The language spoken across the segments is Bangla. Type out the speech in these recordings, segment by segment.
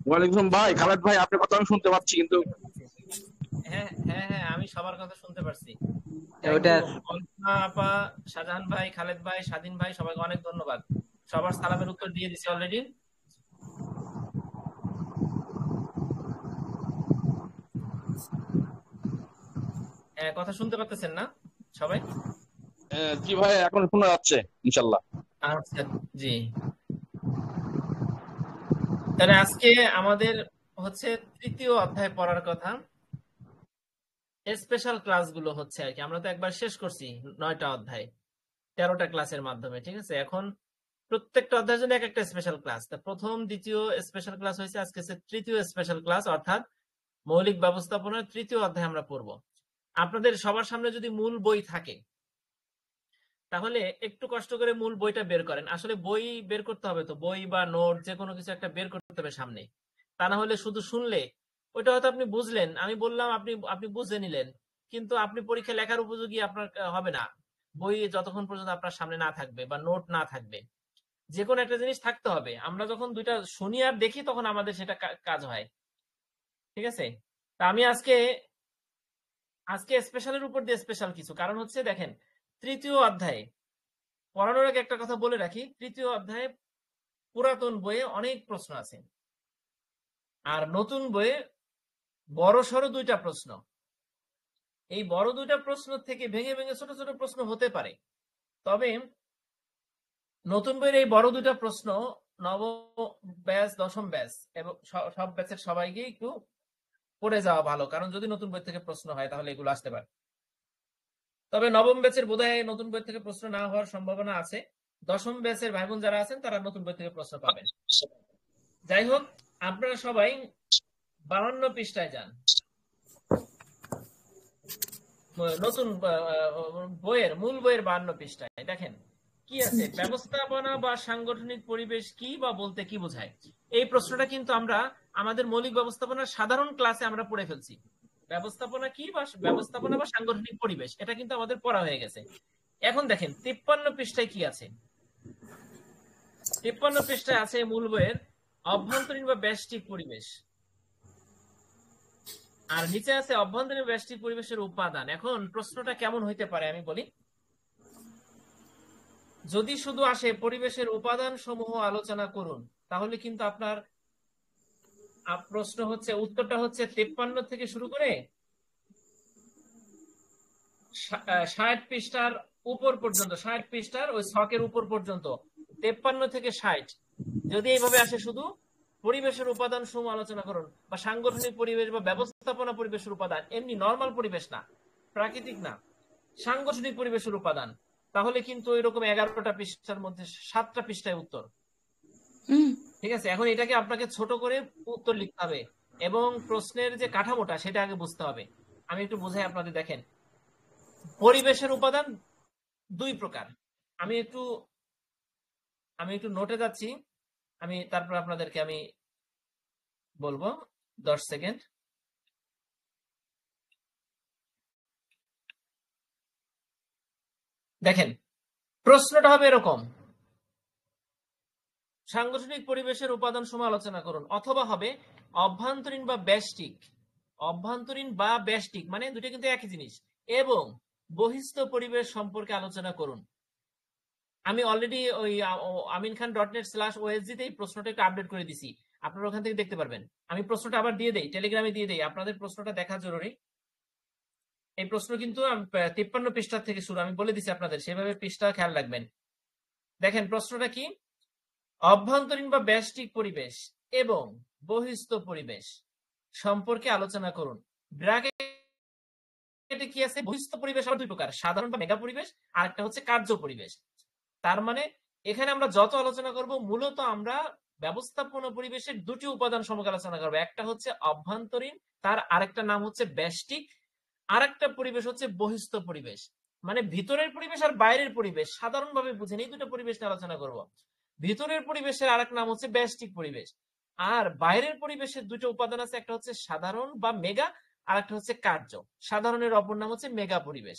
ওয়ালাইকুম ভাই, খালেদ ভাই, আপনার কথা আমি শুনতে পাচ্ছি কিন্তু। হ্যাঁ হ্যাঁ হ্যাঁ, আমি সবার কথা শুনতে পারছি। থ্যাংক ওটা ইউ কল্পনা আপা, শাহজাহান ভাই, খালেদ ভাই, স্বাধীন ভাই, সবাইকে অনেক ধন্যবাদ। সবার সালামের উত্তর দিয়ে দিছি অলরেডি। কথা শুনতে পারতেছেন না সবাই? জি ভাই, এখন শোনা যাচ্ছে ইনশাল্লাহ। আচ্ছা, জি। তাহলে আজকে আমাদের হচ্ছে তৃতীয় অধ্যায় পড়ার কথা। স্পেশাল ক্লাসগুলো হচ্ছে আর কি, আমরা তো একবার শেষ করছি 9টা অধ্যায় 13টা ক্লাসের মাধ্যমে, ঠিক আছে। এখন প্রত্যেকটা অধ্যায়ের জন্য এক একটা স্পেশাল ক্লাস। তা প্রথম দ্বিতীয় স্পেশাল ক্লাস হয়েছে, আজকে হচ্ছে তৃতীয় স্পেশাল ক্লাস, অর্থাৎ মৌলিক ব্যবস্থাপনার তৃতীয় অধ্যায় আমরা পড়ব। আপনাদের সবার সামনে যদি মূল বই থাকে তাহলে একটু কষ্ট করে মূল বইটা বের করেন। আসলে বই বের করতে হবে, তো বই বা নোট যে কোনো কিছু একটা বের করতে হবে সামনে। তা না হলে শুধু শুনলে ওইটা হয়তো আপনি বুঝলেন, আমি বললাম, আপনি আপনি বুঝে নিলেন, কিন্তু আপনি পরীক্ষা লেখার উপযোগী আপনার হবে না বই যতক্ষণ পর্যন্ত আপনার সামনে না থাকবে বা নোট না থাকবে। যে কোনো একটা জিনিস থাকতে হবে। আমরা যখন দুইটা শুনি আর দেখি তখন আমাদের সেটা কাজ হয়, ঠিক আছে। তা আমি আজকে আজকে স্পেশালের উপর দিয়ে স্পেশাল কিছু কারণ হচ্ছে, দেখেন, তৃতীয় অধ্যায়ে পড়ানোর আগে একটা কথা বলে রাখি, তৃতীয় অধ্যায়ে পুরাতন বইয়ে অনেক প্রশ্ন আছে, আর নতুন বইয়ে বড় সড়ো দুইটা প্রশ্ন। এই বড় দুইটা প্রশ্ন থেকে ভেঙে ভেঙে ছোট ছোট প্রশ্ন হতে পারে, তবে নতুন বইয়ের এই বড় দুইটা প্রশ্ন নবম ব্যাচ, দশম ব্যাচ এবং সব ব্যাচের সবাইকে একটু পড়ে যাওয়া ভালো, কারণ যদি নতুন বই থেকে প্রশ্ন হয় তাহলে এগুলো আসতে পারে। তবে নবম ব্যাচের বোধহয় নতুন বই থেকে প্রশ্ন না হওয়ার সম্ভাবনা আছে। দশম ব্যাচের ভাই বোন যারা আছেন তারা নতুন বই থেকে প্রশ্ন পাবেন। যাই হোক, আপনারা সবাই 52 পৃষ্ঠায় যান। নতুন বইয়ের মূল বইয়ের 52 পৃষ্ঠায় দেখেন কি আছে, ব্যবস্থাপনা বা সাংগঠনিক পরিবেশ কি বা বলতে কি বোঝায়। এই প্রশ্নটা কিন্তু আমরা আমাদের মৌলিক ব্যবস্থাপনার সাধারণ ক্লাসে আমরা পড়ে ফেলছি। ব্যবস্থাপনা কি বা ব্যবস্থাপনা বা সাংগঠনিক পরিবেশ, এটা কিন্তু আমাদের পড়া হয়ে গেছে। এখন দেখেন 53 পৃষ্ঠায় কি আছে। 53 পৃষ্ঠায় আছে মূল বইয়ের অভ্যন্তরীণ বা ব্যষ্টিক পরিবেশ, আর নিচে আছে অভ্যন্তরীণ ব্যষ্টিক পরিবেশের উপাদান। এখন প্রশ্নটা কেমন হইতে পারে আমি বলি। যদি শুধু আসে পরিবেশের উপাদান সমূহ আলোচনা করুন, তাহলে কিন্তু আপনার প্রশ্ন হচ্ছে, উত্তরটা হচ্ছে 53 থেকে শুরু করে 60 পৃষ্ঠার উপর পর্যন্ত, 60 পৃষ্ঠার ওই ছকের উপর পর্যন্ত, 53 থেকে 60। যদি এইভাবে আসে শুধু পরিবেশের উপাদান সমূহ আলোচনা করুন বা সাংগঠনিক পরিবেশ বা ব্যবস্থাপনা পরিবেশের উপাদান, এমনি নর্মাল পরিবেশ না, প্রাকৃতিক না, সাংগঠনিক পরিবেশের উপাদান, তাহলে কিন্তু এরকম 11টা পৃষ্ঠার মধ্যে 7টা পৃষ্ঠায় উত্তর। ঠিক আছে, এখন এটাকে আপনাকে ছোট করে উত্তর লিখতে হবে এবং প্রশ্নের যে কাঠামোটা সেটা আগে বুঝতে হবে। আমি একটু বুঝাই আপনাদের, দেখেন, পরিবেশের উপাদান দুই প্রকার। আমি একটু আমি একটু নোটে যাচ্ছি, আমি তারপর আপনাদেরকে আমি বলবো। 10 সেকেন্ড। দেখেন, প্রশ্নটা হবে এরকম, সাংগঠনিক পরিবেশের উপাদান সমূহ আলোচনা করুন, অথবা হবে অভ্যন্তরীণ বা ব্যষ্টিক। অভ্যন্তরীণ বা ব্যষ্টিক মানে দুটো কিন্তু একই জিনিস। এবং বহিস্থ পরিবেশ সম্পর্কে আলোচনা করুন। আমি অলরেডি ওই aminkhan.net/osg তে এই প্রশ্নটা একটু আপডেট করে দিছি, আপনারা ওখান থেকে দেখতে পারবেন। আমি প্রশ্নটা আবার দিয়ে দেই, টেলিগ্রামে দিয়ে দেই, আপনাদের প্রশ্নটা দেখা জরুরি। এই প্রশ্ন কিন্তু 53 পৃষ্ঠা থেকে শুরু, আমি বলে দিছি আপনাদের, সেভাবে পৃষ্ঠা খেয়াল রাখবেন। দেখেন প্রশ্নটা কি, অভ্যন্তরীণ বা ব্যষ্টিক পরিবেশ এবং বহিস্থ পরিবেশ সম্পর্কে আলোচনা করুন। ব্র্যাকেটে কি আছে, বহিস্থ পরিবেশ আবার দুই প্রকার, সাধারণ বা মেগা পরিবেশ, আর একটা হচ্ছে কার্য পরিবেশ। তার মানে এখানে আমরা যত আলোচনা করব মূলত আমরা ব্যবস্থাপনা পরিবেশের দুটি উপাদান সম্পর্কে আলোচনা করবো। একটা হচ্ছে অভ্যন্তরীণ, তার আরেকটা নাম হচ্ছে ব্যষ্টিক, আরেকটা পরিবেশ হচ্ছে বহিস্থ পরিবেশ। মানে ভিতরের পরিবেশ আর বাইরের পরিবেশ, সাধারণভাবে বুঝেন এই দুটো পরিবেশ নিয়ে আলোচনা করব। ভিতরের পরিবেশের আরেক নাম হচ্ছে ব্যষ্টিক পরিবেশ, আর বাইরের পরিবেশের দুটো উপাদান আছে, একটা হচ্ছে সাধারণ বা মেগা, আর একটা হচ্ছে কার্য। সাধারণের অপর নাম হচ্ছে মেগা পরিবেশ।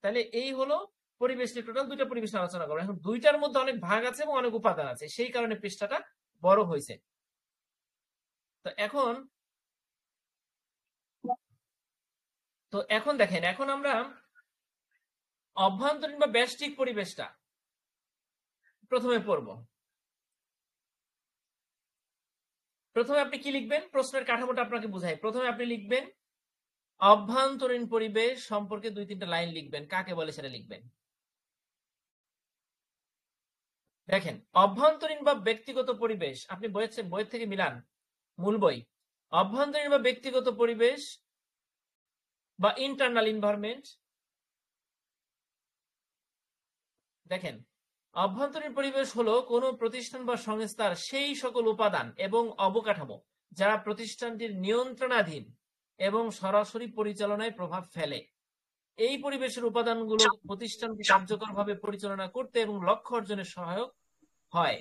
তাহলে এই হলো পরিবেশ নিয়ে টোটাল দুইটা পরিবেশ আলোচনা করবো। এখন দুইটার মধ্যে অনেক ভাগ আছে এবং অনেক উপাদান আছে, সেই কারণে পৃষ্ঠাটা বড় হয়েছে। তো এখন দেখেন, এখন আমরা অভ্যন্তরীণ বা ব্যষ্টিক পরিবেশটা প্রথমে পড়ব। প্রথমে আপনি কি লিখবেন, প্রশ্নের কাঠামোটা আপনাকে বুঝাই। প্রথমে আপনি লিখবেন অভ্যন্তরীণ পরিবেশ সম্পর্কে 2-3টা লাইন লিখবেন, কাকে বলে সেটা লিখবেন। দেখেন, অভ্যন্তরীণ বা ব্যক্তিগত পরিবেশ, আপনি বই থেকে মিলান, মূল বই। অভ্যন্তরীণ বা ব্যক্তিগত পরিবেশ বা ইন্টারনাল এনভায়রনমেন্ট, দেখেন অভ্যন্তরীণ পরিবেশ হলো কোনো প্রতিষ্ঠান বা সংস্থার সেই সকল উপাদান এবং অবকাঠামো যা প্রতিষ্ঠানটির নিয়ন্ত্রণাধীন এবং সরাসরি পরিচালনায় প্রভাব ফেলে। এই পরিবেশের উপাদানগুলো প্রতিষ্ঠানকে কার্যকরভাবে পরিচালনা করতে এবং লক্ষ্য অর্জনে সহায়ক হয়।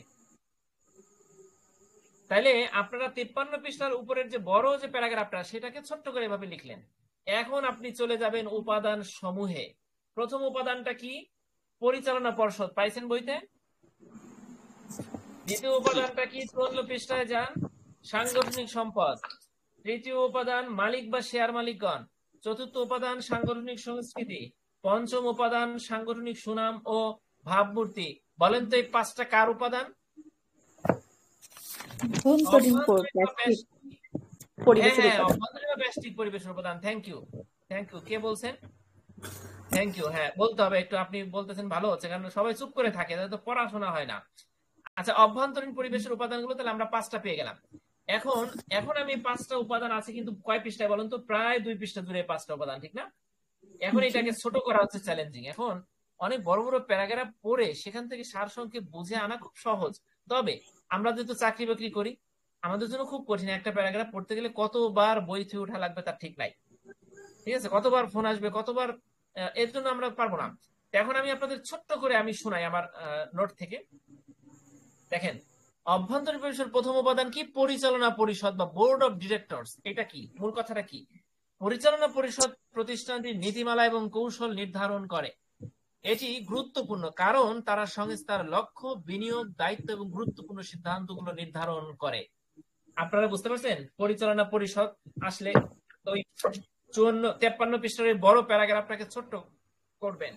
তাইলে আপনারা 53 পৃষ্ঠার উপরের যে বড় যে প্যারাগ্রাফটা, সেটাকে ছোট্ট করে এভাবে লিখলেন। এখন আপনি চলে যাবেন উপাদান সমূহে। প্রথম উপাদানটা কি? পরিচালনা পর্ষদ, পাইছেন বইতে। দ্বিতীয় উপাদানটা কি? 54 পৃষ্ঠায় যান, সাংগঠনিক সম্পদ। তৃতীয় উপাদান মালিক বা শেয়ার মালিকগণ। চতুর্থ উপাদান সাংগঠনিক সংস্কৃতি। পঞ্চম উপাদান সাংগঠনিক সুনাম ও ভাবমূর্তি। বলেন তো এই 5টা কার উপাদান? অভ্যন্তরীণ বা ব্যষ্টিক পরিবেশের উপাদান। Thank you. কে বলছেন? Thank you. হ্যাঁ, বলতে হবে একটু, আপনি বলতেছেন ভালো হচ্ছে, কারণ সবাই চুপ করে থাকে, তাহলে তো পড়াশোনা হয় না। আচ্ছা, অভ্যন্তরীণ পরিবেশের উপাদানগুলো তাহলে আমরা 5টা পেয়ে গেলাম। এখন আমি 5টা উপাদান আছে, কিন্তু কয় পৃষ্ঠায় বলুন তো? প্রায় 2 পৃষ্ঠা জুড়ে 5টা উপাদান, ঠিক না? এখন এটাকে ছোট করা হচ্ছে চ্যালেঞ্জিং। এখন অনেক বড় বড় প্যারাগ্রাফ পড়ে সেখান থেকে সারসংক্ষেপ বুঝে আনা খুব সহজ। তবে আমরা যেহেতু চাকরি বাকরি করি, আমাদের জন্য খুব কঠিন। একটা প্যারাগ্রাফ পড়তে গেলে কতবার বই থেকে উঠা লাগবে তার ঠিক নাই, ঠিক আছে? কতবার ফোন আসবে, কতবার, এর জন্য আমরা পারবো না। এখন আমি আপনাদের ছোট্ট করে আমি শোনাই আমার নোট থেকে। দেখেন, অভ্যন্তরীণ পরিষদের প্রথম উপাদান কি? পরিচালনা পরিষদ বা বোর্ড অফ ডিরেক্টরস। এটা কি? মূল কথাটা কি? পরিচালনা পরিষদ প্রতিষ্ঠানটির নীতিমালা এবং কৌশল নির্ধারণ করে। এটি গুরুত্বপূর্ণ কারণ তারা সংস্থার লক্ষ্য, বিনিয়োগ, দায়িত্ব এবং গুরুত্বপূর্ণ সিদ্ধান্তগুলো নির্ধারণ করে। আপনারা বুঝতে পারছেন? পরিচালনা পরিষদ আসলে ওই 53 পৃষ্ঠার বড় প্যারাগ্রাফটাকে ছোট্ট করবেন।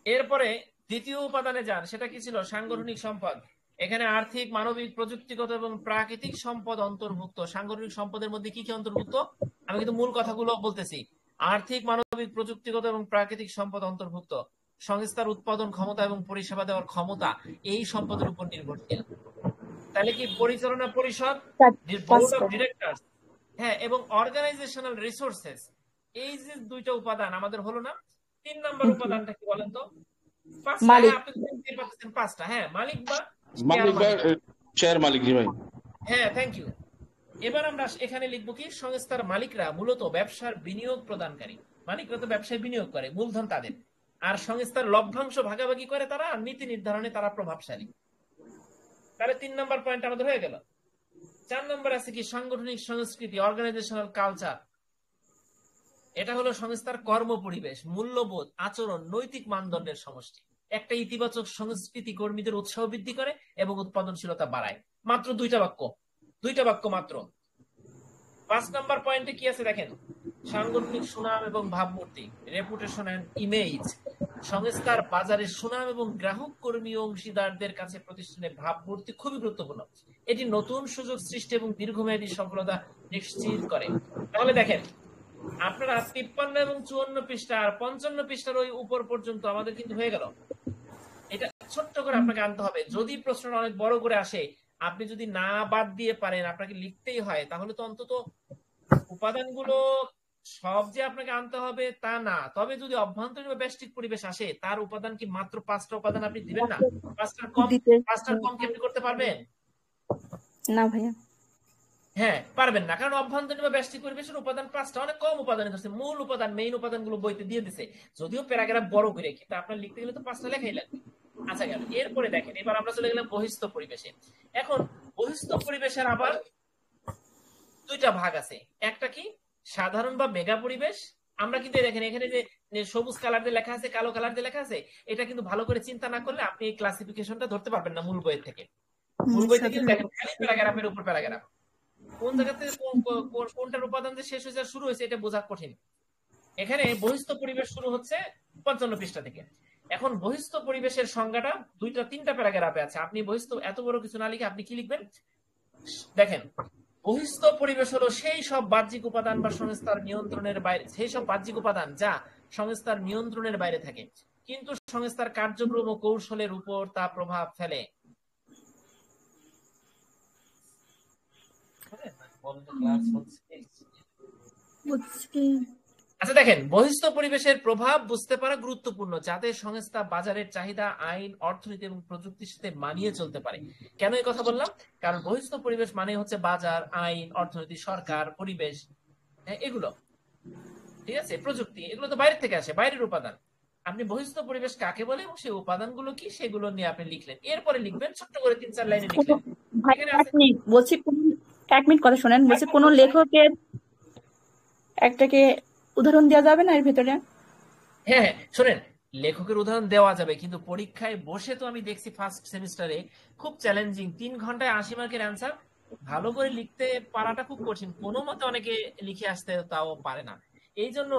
এরপরে দ্বিতীয় উপাদানে যান, সেটা কি ছিল? সাংগঠনিক সম্পদ। এখানে আর্থিক, মানবিক, প্রযুক্তিগত এবং প্রাকৃতিক সম্পদ অন্তর্ভুক্ত। সাংগঠনিক সম্পদের মধ্যে কি কি অন্তর্ভুক্ত? আমি কিন্তু মূল কথাগুলো বলতেছি। আর্থিক, মানবিক, প্রযুক্তিগত এবং প্রাকৃতিক সম্পদ অন্তর্ভুক্ত। সংস্থার উৎপাদন ক্ষমতা এবং পরিষেবা দেওয়ার ক্ষমতা এই সম্পদের উপর নির্ভরশীল। তাহলে কি পরিচালনা পরিষদ, বোর্ড অফ ডিরেক্টরস, হ্যাঁ, এবং অর্গানাইজেশনাল রিসোর্সেস, এই যে 2টা উপাদান আমাদের হলো না? 3 নম্বর উপাদানটা কি বলেন তো? 5টা। আপনি 5টা। হ্যাঁ, মালিক বা শেয়ার মালিক। জি ভাই। হ্যাঁ, থ্যাংক ইউ। এবার আমরা এখানে লিখবো কি? সংস্থার মালিকরা মূলত ব্যবসার বিনিয়োগ প্রদানকারী। মালিকরা তো ব্যবসায় বিনিয়োগ করে, মূলধন তাদের। আর সংস্থার লভ্যাংশ ভাগাভাগি করে তারা, আর নীতি নির্ধারণে তারা প্রভাবশালী। তাহলে 3 নম্বর পয়েন্ট আমাদের হয়ে গেল। 4 নম্বর আছে কি? সাংগঠনিক সংস্কৃতি, অর্গানাইজেশনাল কালচার। এটা হলো সংস্থার কর্ম পরিবেশ, মূল্যবোধ, আচরণ, নৈতিক মানদণ্ডের সমষ্টি। একটা ইতিবাচক সংস্কৃতি কর্মীদের উৎসাহ বৃদ্ধি করে এবং উৎপাদনশীলতা বাড়ায়। মাত্র 2টা বাক্য মাত্র। 5 নম্বর পয়েন্টে কি আছে দেখেন? সাংগঠনিক সুনাম এবং ভাবমূর্তি, রেপুটেশন এন্ড ইমেজ। সংস্থার বাজারে সুনাম এবং গ্রাহক, কর্মী ও অংশীদারদের কাছে প্রতিষ্ঠানের ভাবমূর্তি খুবই গুরুত্বপূর্ণ। এটি নতুন সুযোগ সৃষ্টি এবং দীর্ঘমেয়াদী সফলতা নিশ্চিত করে। তাহলে দেখেন, আপনারা 53 এবং 54 পৃষ্ঠা আর 55 পৃষ্ঠার ওই উপর পর্যন্ত আমাদের কিন্তু হয়ে গেল। এটা ছোট্ট করে আপনাকে আনতে হবে। যদি প্রশ্নটা অনেক বড় করে আসে, আপনি যদি না বাদ দিয়ে পারেন, আপনাকে লিখতেই হয়, তাহলে তো অন্তত উপাদানগুলো সব যে আপনাকে আনতে হবে তা না। তবে যদি অভ্যন্তরীণ বা ব্যষ্টিক পরিবেশ আসে, তার উপাদান কি মাত্র 5টা উপাদান আপনি দিবেন না? 5টার কম কি আপনি করতে পারবেন? না ভাইয়া। হ্যাঁ, পারবেন না, কারণ অভ্যন্তরীণ বা ব্যষ্টিক পরিবেশের উপাদান 5টা, অনেক কম উপাদান ধরছে। মূল উপাদান, মেইন উপাদানগুলো বইতে দিয়ে দিছে, যদিও প্যারাগ্রাফ বড় করে, কিন্তু আপনার লিখতে গেলে তো 5টা লেখাই লাগবে। আচ্ছা, গেল। এরপরে দেখেন, এবার আমরা চলে গেলাম বহিস্থ পরিবেশে। এখন বহিস্থ পরিবেশের আবার 2টা ভাগ আছে। একটা কি? সাধারণ বা মেগা পরিবেশ। আমরা কিন্তু দেখেন এখানে যে সবুজ কালার দিয়ে লেখা আছে, কালো কালার দিয়ে লেখা আছে, এটা কিন্তু ভালো করে চিন্তা না করলে আপনি এই ক্লাসিফিকেশনটা ধরতে পারবেন না মূল বইয়ের থেকে। মূল বই থেকে সাধারণ দেখেন খালি প্যারাগ্রাফের উপর প্যারাগ্রাফ, কোন জায়গা থেকে কোনটার উপাদান যে শেষ হয়েছে আর শুরু হয়েছে এটা বোঝা কঠিন। এখানে বহিস্থ পরিবেশ শুরু হচ্ছে 55 পৃষ্ঠা থেকে। এখন বহিস্থ পরিবেশের সংজ্ঞাটা দুইটা তিনটা প্যারাগ্রাফে আছে। আপনি বহিস্থ এত বড় কিছু না লিখে আপনি কি লিখবেন দেখেন, বহিস্থ পরিবেশ হলো সেই সব বাহ্যিক উপাদান বা সংস্থার নিয়ন্ত্রণের বাইরে, সেই সব বাহ্যিক উপাদান যা সংস্থার নিয়ন্ত্রণের বাইরে থাকে কিন্তু সংস্থার কার্যক্রম ও কৌশলের উপর তা প্রভাব ফেলে। বুঝছি। আচ্ছা দেখেন, বহিস্থ পরিবেশের প্রভাব বুঝতে পারা গুরুত্বপূর্ণ যাতে সংস্থা বাজারের চাহিদা, আইন, অর্থনীতি এবং প্রযুক্তির সাথে মানিয়ে চলতে পারে। কেন এই কথা বললাম? কারণ বহিস্থ পরিবেশ মানে হচ্ছে বাজার, আইন, অর্থনীতি, সরকার, পরিবেশ, এগুলো, ঠিক আছে, প্রযুক্তি, এগুলো তো বাইরে থেকে আসে, বাইরের উপাদান। আপনি বহিস্থ পরিবেশ কাকে বলে এবং সেই উপাদানগুলো কি সেগুলো নিয়ে আপনি লিখলেন, এরপরে লিখবেন ছোট্ট করে 3-4 লাইনে লিখলেন। ভাই এখানে এক আছে মিনিট বলছি, এক মিনিট কথা শোনেন। বলছি কোন লেখকের একটাকে উদাহরণ দেওয়া যাবে না এর ভেতরে? হ্যাঁ হ্যাঁ শোনেন, লেখকের উদাহরণ দেওয়া যাবে কিন্তু পরীক্ষায় বসে তো আমি দেখছি ফার্স্ট সেমিস্টারে খুব চ্যালেঞ্জিং, 3 ঘন্টায় 80 মার্কের অ্যান্সার ভালো করে লিখতে পারাটা খুব কঠিন, কোনো মতে অনেকে লিখে আসতে তাও পারে না। এই জন্য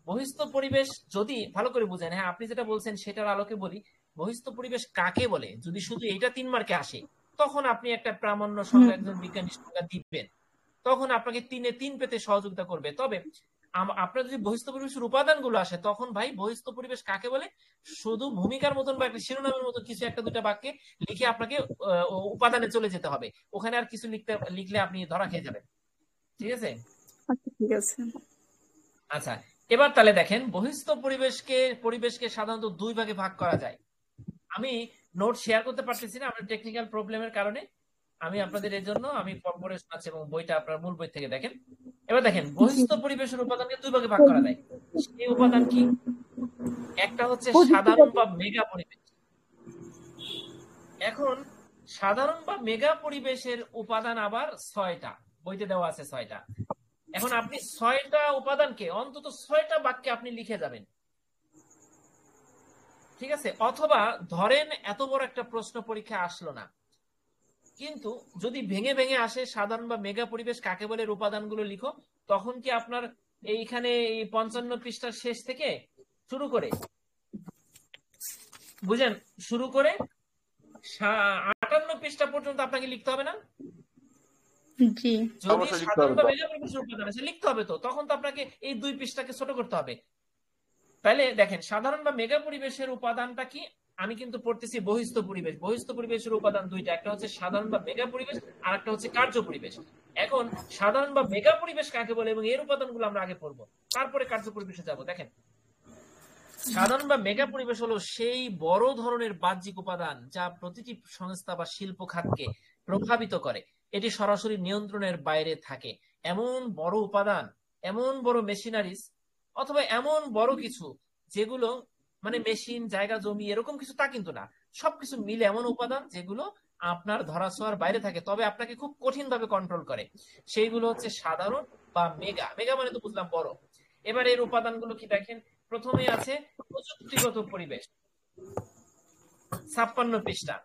বহিস্থ পরিবেশ যদি ভালো করে বুঝেন, হ্যাঁ আপনি যেটা বলছেন সেটার আলোকে বলি, বহিস্থ পরিবেশ কাকে বলে যদি শুধু এইটা 3 মার্কে আসে তখন আপনি একটা প্রামাণ্য সংজ্ঞা, একজন বিজ্ঞানী সংজ্ঞা দিবেন, তখন আপনাকে 3-এ 3 পেতে সহযোগিতা করবে। তবে আপনার যদি বহিস্থ পরিবেশের উপাদানগুলো আসে তখন ভাই বহিস্থ পরিবেশ কাকে বলে শুধু ভূমিকার মতন বা একটা শিরোনামের মতন কিছু একটা দুটা বাক্যে লিখে আপনাকে উপাদানে চলে যেতে হবে, ওখানে আর কিছু লিখলে আপনি ধরা খেয়ে যাবেন, ঠিক আছে? আচ্ছা ঠিক আছে। আচ্ছা এবার তাহলে দেখেন, বহিস্থ পরিবেশকে সাধারণত 2 ভাগে ভাগ করা যায়। আমি নোট শেয়ার করতে পারতেছি না, আমার টেকনিক্যাল প্রবলেমের কারণে। আমি আপনাদের এর জন্য আমি পরে শোনাচ্ছি এবং বইটা আপনার মূল বই থেকে দেখেন। এবার দেখেন, বহিস্থ পরিবেশের উপাদানকে 2 ভাগে ভাগ করা যায়। সেই উপাদান কি? একটা হচ্ছে সাধারণ বা মেগা পরিবেশ। এখন সাধারণ বা মেগা পরিবেশের উপাদান আবার 6টা, বইতে দেওয়া আছে 6টা। এখন আপনি 6টা উপাদানকে অন্তত 6টা বাক্যে আপনি লিখে যাবেন, ঠিক আছে? অথবা ধরেন এত বড় একটা প্রশ্ন পরীক্ষা আসলো না, কিন্তু যদি ভেঙে ভেঙে আসে সাধারণ বা মেগা পরিবেশ কাকে বলে উপাদানগুলো লিখো, তখন কি আপনার এইখানে এই 55 পৃষ্ঠার শেষ থেকে শুরু করে বুঝেন, শুরু করে 58 পৃষ্ঠা পর্যন্ত আপনাকে লিখতে হবে না? জি যদি অবশ্যই লিখতে সাধারণ হবে বা তো। মেগা পরিবেশের উপাদান আছে লিখতে হবে তো, তখন তো আপনাকে এই 2 পৃষ্ঠাকে ছোট করতে হবে। তাহলে দেখেন, সাধারণ বা মেগা পরিবেশের উপাদানটা কি? আমি কিন্তু পড়তেছি বহিস্থ পরিবেশ। বহিস্থ পরিবেশের উপাদান 2টা, একটা হচ্ছে সাধারণ বা মেগা পরিবেশ আর একটা হচ্ছে কার্য পরিবেশ। এখন সাধারণ বা মেগা পরিবেশ কাকে বলে এবং এর উপাদানগুলো আমরা আগে পড়বো, তারপরে কার্য পরিবেশে যাব। দেখেন, সাধারণ বা মেগা পরিবেশ হলো সেই বড় ধরনের বাহ্যিক উপাদান যা প্রতিটি সংস্থা বা শিল্প খাতকে প্রভাবিত করে, এটি সরাসরি নিয়ন্ত্রণের বাইরে থাকে। এমন বড় উপাদান, এমন বড় মেশিনারিজ অথবা এমন বড় কিছু যেগুলো মানে মেশিন, জায়গা, জমি এরকম কিছু তা কিন্তু না, সবকিছু মিলে এমন উপাদান যেগুলো আপনার ধরাছোঁয়ার বাইরে থাকে তবে আপনাকে খুব কঠিন ভাবে কন্ট্রোল করে, সেইগুলো হচ্ছে সাধারণ বা মেগা। মেগা মানে তো বুঝলাম বড়। এবার এর উপাদানগুলো কি দেখেন, প্রথমে আছে প্রযুক্তিগত পরিবেশ, 56 পৃষ্ঠা।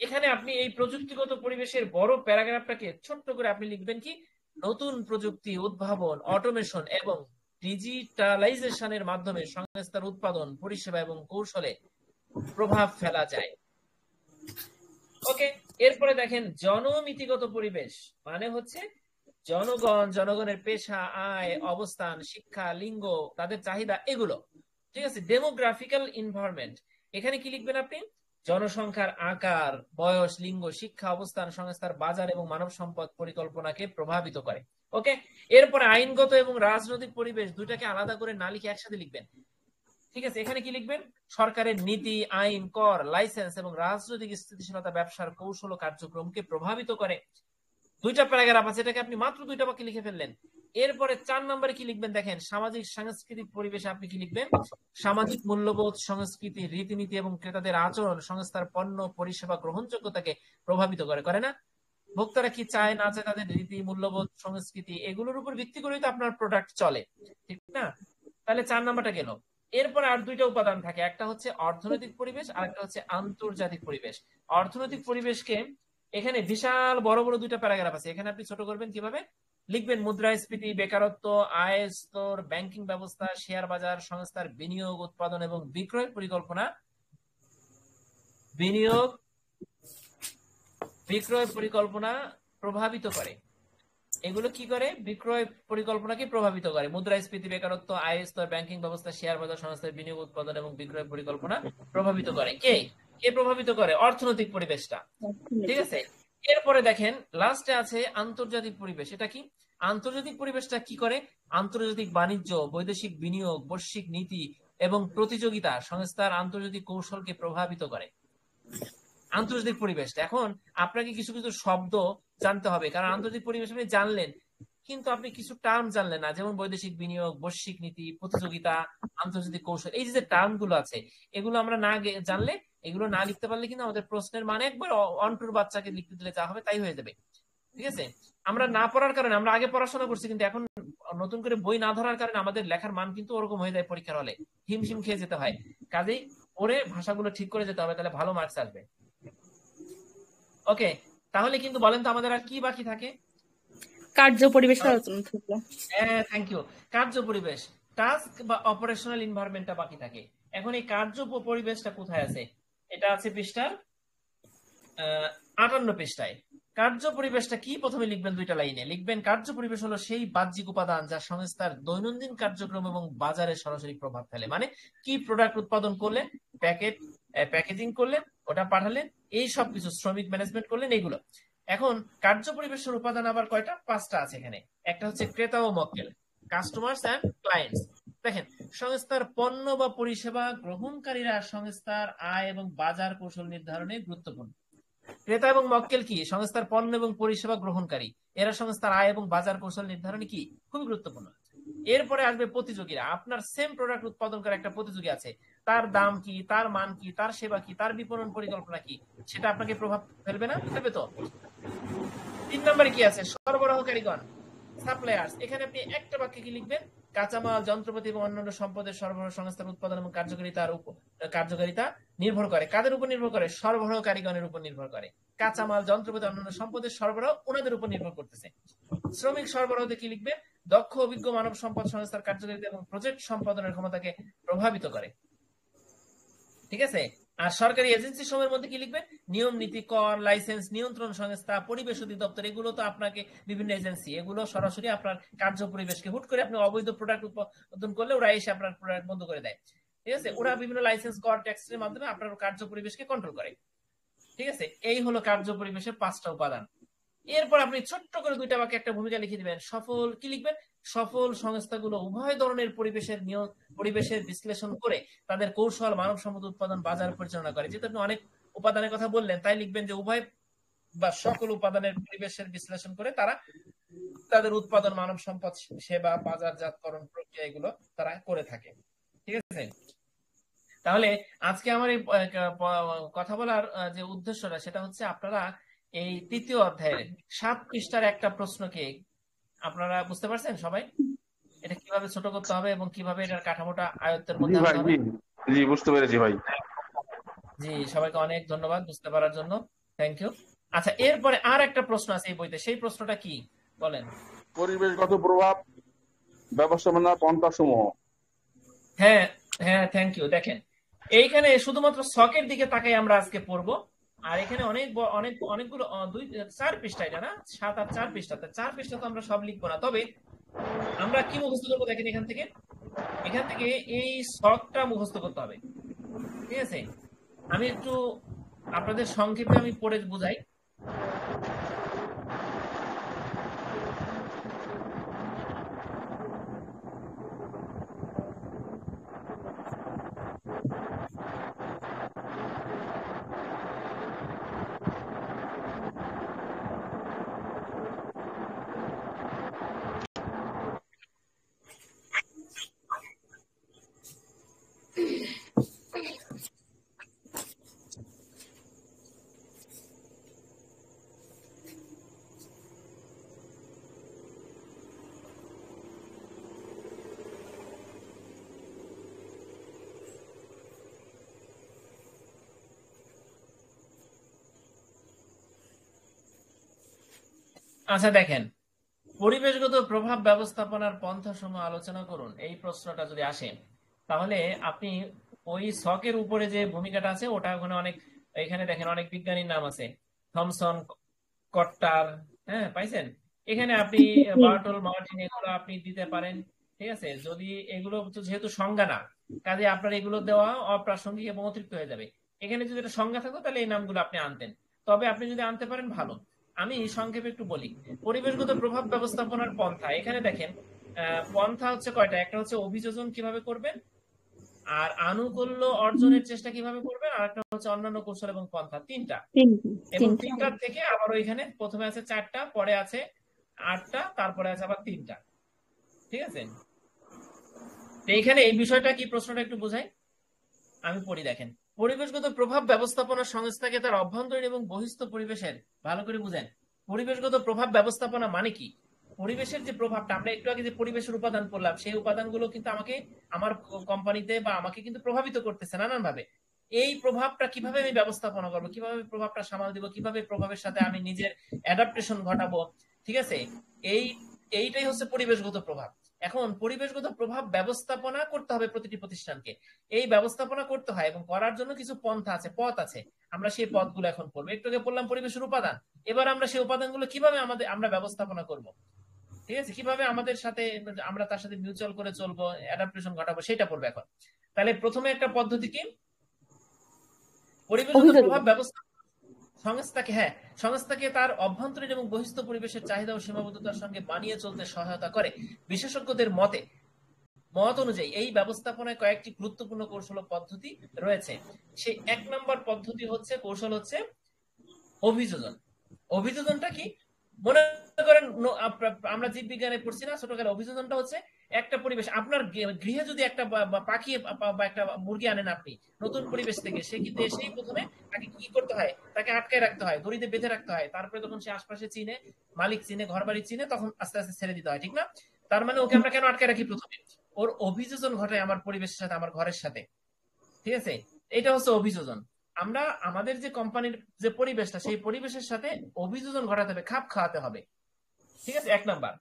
এখানে আপনি এই প্রযুক্তিগত পরিবেশের বড় প্যারাগ্রাফটাকে ছোট্ট করে আপনি লিখবেন কি, নতুন প্রযুক্তি, উদ্ভাবন, অটোমেশন এবং ডিজিটালাইজেশনের মাধ্যমে সংস্থার উৎপাদন, পরিষেবা এবং কৌশলে প্রভাব ফেলা যায়। ওকে, এরপরে দেখেন জনমিতিগত পরিবেশ মানে হচ্ছে জনগণের পেশা, আয়, অবস্থান, শিক্ষা, লিঙ্গ, তাদের চাহিদা, এগুলো, ঠিক আছে? ডেমোগ্রাফিক্যাল এনভায়রনমেন্ট, এখানে কি লিখবেন আপনি? জনসংখ্যার আকার, বয়স, লিঙ্গ, শিক্ষা, অবস্থান সংস্থার বাজার এবং মানব সম্পদ পরিকল্পনাকে প্রভাবিত করে। ওকে, এরপরে আইনগত এবং রাজনৈতিক পরিবেশ, দুইটাকে আলাদা করে না লিখে একসাথে লিখবেন, ঠিক আছে? এখানে কি লিখবেন? সরকারের নীতি, আইন, কর, লাইসেন্স এবং রাজনৈতিক স্থিতিশীলতা ব্যবসার কৌশল ও কার্যক্রমকে প্রভাবিত করে। 2টা প্যারাগ্রাফ আছে, এটাকে আপনি মাত্র 2টা বাক্যে লিখে ফেললেন। এরপরে 4 নম্বরে কি লিখবেন দেখেন, সামাজিক সাংস্কৃতিক পরিবেশে আপনি কি লিখবেন? সামাজিক মূল্যবোধ, সংস্কৃতি, রীতিনীতি এবং ক্রেতাদের আচরণ সংস্থার পণ্য পরিষেবা গ্রহণযোগ্যতাকে প্রভাবিত করে না? ভোক্তারা কি চায় না চায়, তাদের রীতি, মূল্যবোধ, সংস্কৃতি এগুলোর উপর ভিত্তি করেই তো আপনার প্রোডাক্ট চলে, ঠিক না? তাহলে 4 নাম্বারটা গেল। এরপরে আর 2টা উপাদান থাকে, একটা হচ্ছে অর্থনৈতিক পরিবেশ আর একটা হচ্ছে আন্তর্জাতিক পরিবেশ। অর্থনৈতিক পরিবেশকে এখানে বিশাল বড় বড় দুইটা প্যারাগ্রাফ আছে, এখানে আপনি ছোট করবেন কিভাবে লিখবেন, মুদ্রাস্ফীতি, বেকারত্ব, আয় স্তর, ব্যাংকিং ব্যবস্থা, শেয়ার বাজার, সংস্থার বিনিয়োগ, উৎপাদন এবং বিক্রয় পরিকল্পনা, বিনিয়োগ বিক্রয় পরিকল্পনা প্রভাবিত করে। এগুলো কি করে? বিক্রয় পরিকল্পনাকে প্রভাবিত করে। মুদ্রাস্ফীতি, বেকারত্ব, আয় স্তর, ব্যাংকিং ব্যবস্থা, শেয়ার বাজার, সংস্থার বিনিয়োগ, উৎপাদন এবং বিক্রয় পরিকল্পনা প্রভাবিত করে। কে কে প্রভাবিত করে? অর্থনৈতিক পরিবেশটা। ঠিক আছে, এরপরে দেখেন লাস্টে আছে আন্তর্জাতিক পরিবেশ। এটা কি? আন্তর্জাতিক পরিবেশটা কি করে? আন্তর্জাতিক বাণিজ্য, বৈদেশিক বিনিয়োগ, বৈশ্বিক নীতি এবং প্রতিযোগিতা সংস্থার আন্তর্জাতিক কৌশলকে প্রভাবিত করে। আন্তর্জাতিক পরিবেশটা, এখন আপনাকে কিছু কিছু শব্দ জানতে হবে, কারণ আন্তর্জাতিক পরিবেশ আপনি জানলেন কিন্তু আপনি কিছু টার্ম জানলেন না, যেমন বৈদেশিক বিনিয়োগ, বৈশ্বিক নীতি, প্রতিযোগিতা, আন্তর্জাতিক কৌশল। এই যে টার্ম গুলো আছে এগুলো আমরা না জানলে, এগুলো না লিখতে পারলে কিন্তু আমাদের প্রশ্নের মানে একবার অন্টুর বাচ্চাকে লিখতে দিলে যা হবে তাই হয়ে যাবে। ঠিক আছে, আমরা না পড়ার কারণে, আমরা আগে পড়াশোনা করছি কিন্তু এখন নতুন করে বই না ধরার কারণে আমাদের লেখার মান কিন্তু ওরকম হয়ে যায়, পরীক্ষার হলে হিমশিম খেয়ে যেতে হয়। কাজেই পড়ে ভাষাগুলো ঠিক করে যেতে হবে, তাহলে ভালো মার্কস আসবে। ওকে, তাহলে কিন্তু বলেন তো আমাদের আর কি বাকি থাকে? কার্য পরিবেশের আলোচনা থাকলো। হ্যাঁ, থ্যাংক ইউ। কার্য পরিবেশ, টাস্ক বা অপারেশনাল এনভায়রনমেন্টটা বাকি থাকে। এখন এই কার্য পরিবেশটা কোথায় আছে? এটা আছে পৃষ্ঠার 58 পৃষ্ঠায়। কার্য পরিবেশটা কি? প্রথমে লিখবেন দুইটা লাইনে, লিখবেন কার্য পরিবেশ হলো সেই বাহ্যিক উপাদান যা সংস্থার দৈনন্দিন কার্যক্রম এবং বাজারে সরাসরি প্রভাব ফেলে। মানে কি প্রোডাক্ট উৎপাদন করলে, প্যাকেজিং করলেন, ওটা পাঠালেন, এই সব কিছু, শ্রমিক ম্যানেজমেন্ট করলেন, এইগুলো। এখন কার্য পরিবেশের উপাদান আবার কয়টা? 5টা আছে এখানে। একটা হচ্ছে ক্রেতা ও মক্কেল, কাস্টমার্স এন্ড ক্লায়েন্টস। দেখেন, সংস্থার পণ্য বা পরিষেবা গ্রহণকারীরা সংস্থার আয় এবং বাজার কৌশল নির্ধারণে গুরুত্বপূর্ণ। ক্রেতা এবং মক্কেল কি? সংস্থার পণ্য এবং পরিষেবা গ্রহণকারী, এরা সংস্থার আয় এবং বাজার কৌশল নির্ধারণে কি? খুবই গুরুত্বপূর্ণ। এরপরে আসবে প্রতিযোগীরা। আপনার সেম প্রোডাক্ট উৎপাদন করে একটা প্রতিযোগী আছে, তার দাম কি, তার মান কি, তার সেবা কি, তার বিপণন পরিকল্পনা কি, সেটা আপনাকে প্রভাব ফেলবে না? ফেলবে তো। 3 নম্বরে কি আছে? সরবরাহকারীগণ, সাপ্লায়ার্স। এখানে আপনি একটা বাক্যে কি লিখবেন? কাঁচামাল, যন্ত্রপাতি এবং অন্যান্য সম্পদের সরবরাহ সংস্থার উৎপাদন এবং কার্যকারিতা নির্ভর করে। কাদের উপর নির্ভর করে? সরবরাহকারীগণের উপর নির্ভর করে। কাঁচামাল, যন্ত্রপাতি, অন্যান্য সম্পদের সরবরাহ ওনাদের উপর নির্ভর করতেছে। শ্রমিক সরবরাহতে কি লিখবে? দক্ষ অভিজ্ঞ মানব সম্পদ সংস্থার কার্যকারিতা এবং প্রজেক্ট সম্পাদনের ক্ষমতাকে প্রভাবিত করে। ঠিক আছে, আর সরকারি এজেন্সি সমূহের মধ্যে কি লিখবেন? নিয়ম নীতি, কর, লাইসেন্স, নিয়ন্ত্রণ সংস্থা, পরিবেশ অধিদপ্তর, এগুলো তো আপনাকে বিভিন্ন এজেন্সি, এগুলো সরাসরি আপনার কার্য পরিবেশকে, হুট করে আপনি অবৈধ প্রোডাক্ট উৎপাদন করলে ওরা এসে আপনার প্রোডাক্ট বন্ধ করে দেয়। ঠিক আছে, ওরা বিভিন্ন লাইসেন্স, কর, ট্যাক্সের মাধ্যমে আপনার কার্য পরিবেশকে কন্ট্রোল করে। ঠিক আছে, এই হলো কার্য পরিবেশের 5টা উপাদান। এরপর আপনি ছোট্ট করে 2টা বাক্যে একটা ভূমিকা লিখে দিবেন। সফল কি লিখবেন? সফল সংস্থাগুলো উভয় ধরনের পরিবেশের বিশ্লেষণ করে তাদের কৌশল, মানব সম্পদ উৎপাদন, বাজার পরিচালনা করে। যেহেতু আপনি অনেক উপাদানের কথা বললেন, তাই লিখবেন যে উভয় বা সকল উপাদানের পরিবেশের বিশ্লেষণ করে তারা তাদের উৎপাদন, মানব সম্পদ, সেবা, বাজারজাতকরণ প্রক্রিয়া, এগুলো তারা করে থাকে। ঠিক আছে, তাহলে আজকে আমার এই কথা বলার যে উদ্দেশ্যটা, সেটা হচ্ছে আপনারা এই 3য় অধ্যায়ের 7 পৃষ্ঠার একটা প্রশ্নকে আপনারা বুঝতে পারছেন সবাই? এটা কিভাবে ছোট করতে হবে এবং কিভাবে এটার কাঠামোটা আয়ত্তের মধ্যে আনতে হবে। জি, বুঝতে পেরেছি ভাই। জি, সবাইকে অনেক ধন্যবাদ বুঝতে পারার জন্য, থ্যাংক ইউ। আচ্ছা, এরপরে আর একটা প্রশ্ন আছে এই বইতে, সেই প্রশ্নটা কি বলেন? পরিবেশগত প্রভাব ব্যবস্থাপনার পন্থা সমূহ। হ্যাঁ হ্যাঁ, থ্যাংক ইউ। দেখেন, এইখানে শুধুমাত্র শখের দিকে তাকাই আমরা আজকে পড়বো। আর এখানে অনেকগুলো 4 পৃষ্ঠা, এটা না 7 আর 4 পৃষ্ঠা, 4 পৃষ্ঠা তো আমরা সব লিখবো না। তবে আমরা কি মুখস্থ করবো? দেখেন, এখান থেকে এই শখটা মুখস্থ করতে হবে। ঠিক আছে, আমি একটু আপনাদের সংক্ষেপে আমি পড়ে বুঝাই। আচ্ছা দেখেন, পরিবেশগত প্রভাব ব্যবস্থাপনার পন্থাসমূহ আলোচনা করুন, এই প্রশ্নটা যদি আসে তাহলে আপনি ওই ছকের উপরে যে ভূমিকাটা আছে ওটা ওখানে অনেক, এখানে দেখেন অনেক বিজ্ঞানীর নাম আছে, থমসন, কট্টার, হ্যাঁ পাইছেন। এখানে আপনি জি। বার্টল, মার্টিন এগুলো আপনি দিতে পারেন। ঠিক আছে, যদি এগুলো তো যেহেতু সংজ্ঞা না, কাজে আপনার এগুলো দেওয়া অপ্রাসঙ্গিক এবং অতিরিক্ত হয়ে যাবে। এখানে যদি এটা সংজ্ঞা থাকতো তাহলে এই নামগুলো আপনি আনতেন, তবে আপনি যদি আনতে পারেন ভালো। আমি সংক্ষেপে একটু বলি, পরিবেশগত প্রভাব ব্যবস্থাপনার পন্থা এখানে দেখেন, পন্থা হচ্ছে কয়টা, একটা হচ্ছে অভিযোজন কিভাবে করবেন, আর আনুকূল্য অর্জনের চেষ্টা কিভাবে করবেন, আর একটা হচ্ছে অন্যান্য কৌশল এবং পন্থা, তিনটা। তিনটা। এবং তিনটা। তিনটার থেকে আবার ওইখানে প্রথমে আছে চারটা, পরে আছে আটটা, তারপরে আছে আবার তিনটা। ঠিক আছে, তো এইখানে এই বিষয়টা কি, প্রশ্নটা একটু বোঝাই, আমি পড়ি দেখেন। পরিবেশগত প্রভাব ব্যবস্থাপনা সংস্থাকে তার অভ্যন্তরীণ এবং বহিস্থ পরিবেশের, ভালো করে বুঝেন, পরিবেশগত প্রভাব ব্যবস্থাপনা মানে কি, পরিবেশের যে প্রভাবটা, আমরা একটু আগে যে পরিবেশের উপাদান পড়লাম, সেই উপাদানগুলো কিন্তু আমাকে আমার কোম্পানিতে বা আমাকে কিন্তু প্রভাবিত করতেছে নানান ভাবে। এই প্রভাবটা কিভাবে আমি ব্যবস্থাপনা করবো, কিভাবে প্রভাবটা সামাল দিব, কিভাবে প্রভাবের সাথে আমি নিজের অ্যাডাপ্টেশন ঘটাবো। ঠিক আছে, এই এইটাই হচ্ছে পরিবেশগত প্রভাব। এখন পরিবেশগত প্রভাব ব্যবস্থাপনা করতে হবে প্রতিটি প্রতিষ্ঠানকে, এই ব্যবস্থাপনা করতে হয় এবং করার জন্য কিছু পন্থা আছে, পথ আছে। আমরা সেই পথগুলো এখন পড়বো। একটু আগে বললাম পরিবেশের উপাদান, এবার আমরা সেই উপাদানগুলো কিভাবে আমরা ব্যবস্থাপনা করব। ঠিক আছে, কিভাবে আমাদের সাথে আমরা তার সাথে মিউচুয়াল করে চলবো, অ্যাডাপ্টেশন ঘটাবো, সেটা পড়বো এখন। তাহলে প্রথমে একটা পদ্ধতি কি, পরিবেশগত অভিযোজন। প্রভাব ব্যবস্থা সংস্থাকে, হ্যাঁ, সংস্থাকে তার অভ্যন্তরীণ এবং বহিস্থ পরিবেশের চাহিদা ও সীমাবদ্ধতার সঙ্গে মানিয়ে চলতে সহায়তা করে। বিশেষজ্ঞদের মত অনুযায়ী এই ব্যবস্থাপনায় কয়েকটি গুরুত্বপূর্ণ কৌশল ও পদ্ধতি রয়েছে। সেই 1 নম্বর পদ্ধতি হচ্ছে, কৌশল হচ্ছে অভিযোজন। অভিযোজনটা কি, মনে করেন আমরা জীববিজ্ঞানে পড়ছি না ছোটকালে, অভিযোজনটা হচ্ছে একটা পরিবেশ, আপনার গৃহে যদি একটা পাখি বা একটা মুরগি আনেন আপনি নতুন পরিবেশ থেকে, সে কিন্তু এসেই প্রথমে তাকে কি করতে হয়, তাকে আটকায় রাখতে হয়, দড়িতে বেঁধে রাখতে হয়, তারপরে যখন সে আশপাশে চিনে, মালিক চিনে, ঘর বাড়ি চিনে, তখন আস্তে আস্তে ছেড়ে দিতে হয়, ঠিক না? তার মানে ওকে আমরা কেন আটকায় রাখি, প্রথমে ওর অভিযোজন ঘটায় আমার পরিবেশের সাথে, আমার ঘরের সাথে। ঠিক আছে, এটা হচ্ছে অভিযোজন। আমরা আমাদের যে কোম্পানির যে পরিবেশটা, সেই পরিবেশের সাথে অভিযোজন ঘটাতে হবে, খাপ খাওয়াতে হবে। ঠিক আছে, 1 নাম্বার।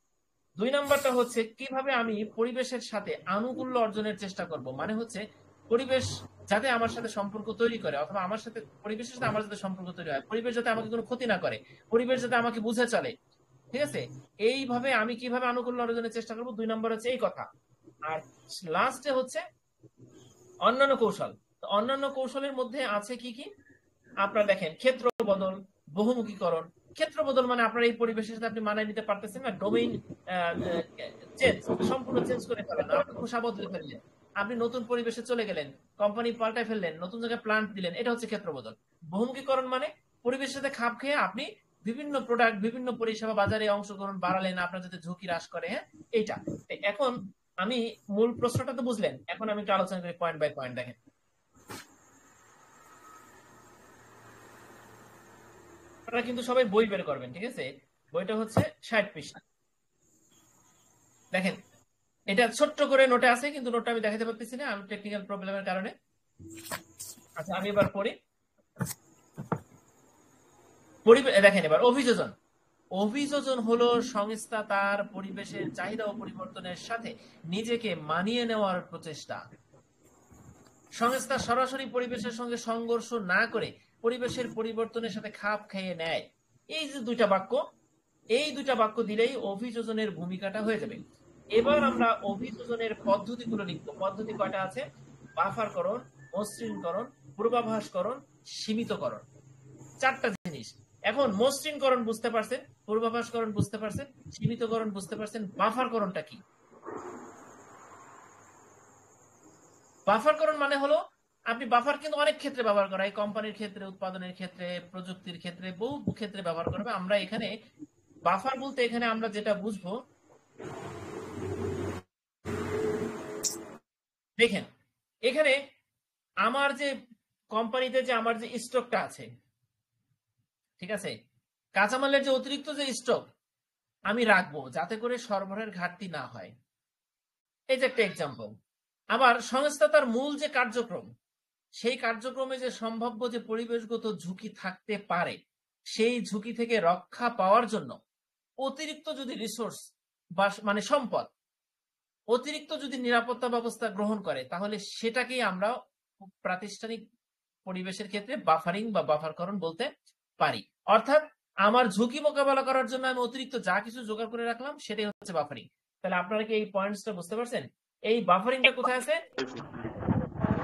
2 নাম্বারটা হচ্ছে কিভাবে আমি পরিবেশের সাথে আনুকূল্য অর্জনের চেষ্টা করব, মানে হচ্ছে পরিবেশ যাতে আমার সাথে সম্পর্ক তৈরি করে, অথবা আমার সাথে পরিবেশের সাথে আমার যাতে সম্পর্ক তৈরি হয়, পরিবেশ যাতে আমাকে কোনো ক্ষতি না করে, পরিবেশ যাতে আমাকে বুঝে চলে। ঠিক আছে, এইভাবে আমি কিভাবে আনুকূল্য অর্জনের চেষ্টা করবো, 2 নম্বর হচ্ছে এই কথা। আর লাস্টে হচ্ছে অন্যান্য কৌশল। তো অন্যান্য কৌশলের মধ্যে আছে কি কি, আপনার দেখেন ক্ষেত্র বদল, বহুমুখীকরণ। ক্ষেত্র বদল মানে আপনার এই পরিবেশের সাথে আপনি মানায় নিতে পারতেছেন না, ডোমেইন চেঞ্জ, সম্পূর্ণ চেঞ্জ করে ফেলেন, আপনি খোসা বদলে ফেললেন, আপনি নতুন পরিবেশে চলে গেলেন, কোম্পানি পাল্টায় ফেললেন, নতুন জায়গায় প্লান্ট দিলেন, এটা হচ্ছে ক্ষেত্র বদল। বহুমুখীকরণ মানে পরিবেশের সাথে খাপ খেয়ে আপনি বিভিন্ন প্রোডাক্ট, বিভিন্ন পরিষেবা বাজারে অংশগ্রহণ বাড়ালেন, আপনার যাতে ঝুঁকি হ্রাস করে, হ্যাঁ এইটা। এখন আমি মূল প্রশ্নটা তো বুঝলেন, এখন আমি একটু আলোচনা করি পয়েন্ট বাই পয়েন্ট। দেখেন, আপনারা কিন্তু সবাই বই বের করবেন, ঠিক আছে, বইটা হচ্ছে 60 পৃষ্ঠা। দেখেন, এটা ছোট্ট করে নোটে আছে, কিন্তু নোটটা আমি দেখাতে পারতেছি না, আমি টেকনিক্যাল প্রবলেমের কারণে। আচ্ছা আমি এবার পড়ি। দেখেন এবার অভিযোজন। অভিযোজন হলো সংস্থা তার পরিবেশের চাহিদা ও পরিবর্তনের সাথে নিজেকে মানিয়ে নেওয়ার প্রচেষ্টা। সংস্থা সরাসরি পরিবেশের সঙ্গে সংঘর্ষ না করে পরিবেশের পরিবর্তনের সাথে খাপ খাইয়ে নেয়। এই যে 2টা বাক্য, এই 2টা বাক্য দিলেই অভিযোজনের ভূমিকাটা হয়ে যাবে। এবার আমরা অভিযোজনের পদ্ধতিগুলো লিখবো। পদ্ধতি কয়টা আছে, বাফারকরণ, মসৃণকরণ, পূর্বাভাসকরণ, সীমিতকরণ, 4টা জিনিস। এখন মসৃণকরণ বুঝতে পারছেন, পূর্বাভাসকরণ বুঝতে পারছেন, সীমিতকরণ বুঝতে পারছেন, বাফারকরণটা কি? বাফারকরণ মানে হলো, আপনি বাফার কিন্তু অনেক ক্ষেত্রে ব্যবহার করা হয়, কোম্পানির ক্ষেত্রে, উৎপাদনের ক্ষেত্রে, প্রযুক্তির ক্ষেত্রে, বহু ক্ষেত্রে ব্যবহার করবে। আমরা এখানে বাফার বলতে এখানে আমরা যেটা বুঝবো, দেখেন এখানে আমার যে কোম্পানিতে যে আমার যে স্টকটা আছে, ঠিক আছে, কাঁচামালের যে অতিরিক্ত যে স্টক আমি রাখবো যাতে করে সরবরাহের ঘাটতি না হয়, এই যে একটা এক্সাম্পল। আবার সংস্থা তার মূল যে কার্যক্রম, সেই কার্যক্রমে যে সম্ভাব্য যে পরিবেশগত ঝুঁকি থাকতে পারে, সেই ঝুঁকি থেকে রক্ষা পাওয়ার জন্য অতিরিক্ত যদি রিসোর্স বা মানে সম্পদ অতিরিক্ত যদি নিরাপত্তা ব্যবস্থা গ্রহণ করে তাহলে সেটাকেই আমরা প্রাতিষ্ঠানিক পরিবেশের ক্ষেত্রে বাফারিং বা বাফারকরণ বলতে পারি। অর্থাৎ আমার ঝুঁকি মোকাবেলা করার জন্য আমি অতিরিক্ত যা কিছু জোগাড় করে রাখলাম সেটাই হচ্ছে বাফারিং। তাহলে আপনারা কি এই পয়েন্টসটা বুঝতে পারছেন? এই বাফারিংটা কোথায় আছে?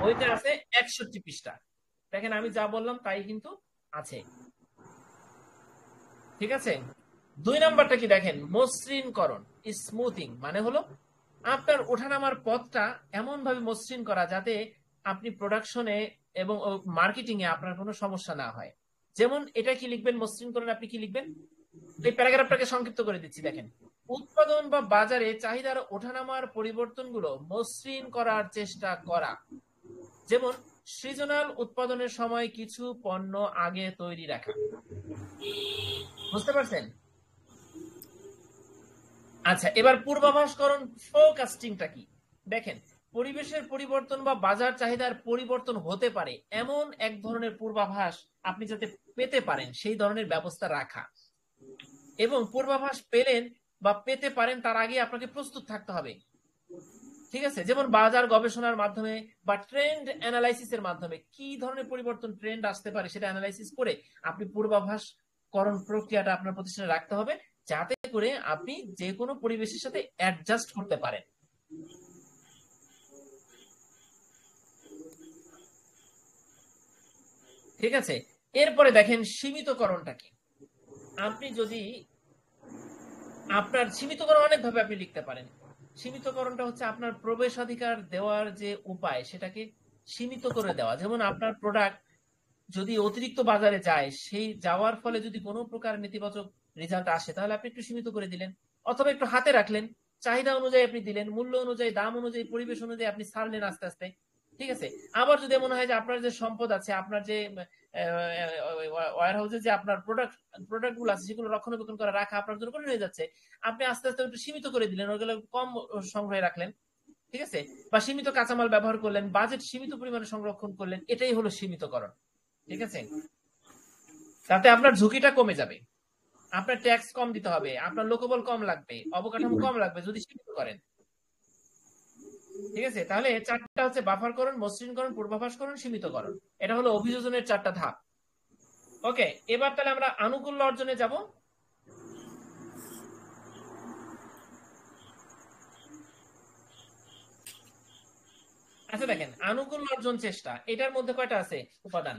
ওইটা আছে 61 পৃষ্ঠা। দেখেন আমি যা বললাম তাই কিন্তু আছে, ঠিক আছে। 2 নাম্বারটা কি দেখেন, মসৃণকরণ, স্মুথিং, মানে হলো আপনার ওঠানামার পথটা এমন ভাবে মসৃণ করা যাতে আপনি প্রোডাকশনে এবং মার্কেটিং এ আপনার কোনো সমস্যা না হয়। যেমন এটা কি লিখবেন, মসৃণকরণ আপনি কি লিখবেন, এই প্যারাগ্রাফটাকে সংক্ষিপ্ত করে দিচ্ছি। দেখেন, উৎপাদন বা বাজারে চাহিদার ওঠানামার পরিবর্তনগুলো মসৃণ করার চেষ্টা করা। যেমন সৃজনাল উৎপাদনের সময় কিছু পণ্য আগে তৈরি রাখা। বুঝতে পারছেন? আচ্ছা, এবার পূর্বাভাসকরণ, ফোরকাস্টিংটা কি দেখেন, পরিবেশের পরিবর্তন বা বাজার চাহিদার পরিবর্তন হতে পারে এমন এক ধরনের পূর্বাভাস আপনি যাতে পেতে পারেন সেই ধরনের ব্যবস্থা রাখা, এবং পূর্বাভাস পেলেন বা পেতে পারেন তার আগে আপনাকে প্রস্তুত থাকতে হবে, ঠিক আছে। যেমন বাজার গবেষণার মাধ্যমে বা ট্রেন্ড অ্যানালাইসিসের মাধ্যমে কি ধরনের পরিবর্তন ট্রেন্ড আসতে পারে সেটা অ্যানালাইসিস করে আপনি পূর্বাভাস করণ প্রক্রিয়াটা আপনার প্রতিষ্ঠানে রাখতে হবে, যাতে করে আপনি যে কোনো পরিবেশের সাথে অ্যাডজাস্ট করতে পারেন। ঠিক আছে, এরপরে দেখেন সীমিতকরণটা কি। আপনি যদি আপনার সীমিতকরণ অনেক ভাবে আপনি লিখতে পারেন। সীমিতকরণটা হচ্ছে আপনার প্রবেশাধিকার দেওয়ার যে উপায় সেটাকে সীমিত করে দেওয়া। যেমন আপনার প্রোডাক্ট যদি অতিরিক্ত বাজারে যায়, সেই যাওয়ার ফলে যদি কোনো প্রকার নেতিবাচক রেজাল্ট আসে তাহলে আপনি একটু সীমিত করে দিলেন, অথবা একটু হাতে রাখলেন, চাহিদা অনুযায়ী আপনি দিলেন, মূল্য অনুযায়ী, দাম অনুযায়ী, পরিবেশ অনুযায়ী আপনি ছাড়লেন আস্তে আস্তে, ঠিক আছে। আবার যদি মনে হয় যে আপনার যে সম্পদ আছে, আপনার যে ওয়্যার হাউসে যে আপনার প্রোডাক্ট গুলো আছে সেগুলো রক্ষণাবেক্ষণ করে রাখা আপনার জন্য কঠিন হয়ে যাচ্ছে, আপনি আস্তে আস্তে একটু সীমিত করে দিলেন, ওগুলো কম সংগ্রহে রাখলেন, ঠিক আছে, বা সীমিত কাঁচামাল ব্যবহার করলেন, বাজেট সীমিত পরিমাণে সংরক্ষণ করলেন, এটাই হলো সীমিতকরণ, ঠিক আছে। তাতে আপনার ঝুঁকিটা কমে যাবে, আপনার ট্যাক্স কম দিতে হবে, আপনার লোকবল কম লাগবে, অবকাঠামো কম লাগবে যদি সীমিত করেন, ঠিক আছে। তাহলে 4টা হচ্ছে বাফারকরণ, মসৃণকরণ, পূর্বাভাসকরণ, সীমিতকরণ। এটা হলো অভিযোজনের 4টা ধাপ। ওকে, এবার তাহলে আমরা আনুকূল্য অর্জনে যাব। আচ্ছা দেখেন, আনুকূল্য অর্জন চেষ্টা, এটার মধ্যে কয়টা আছে উপাদান?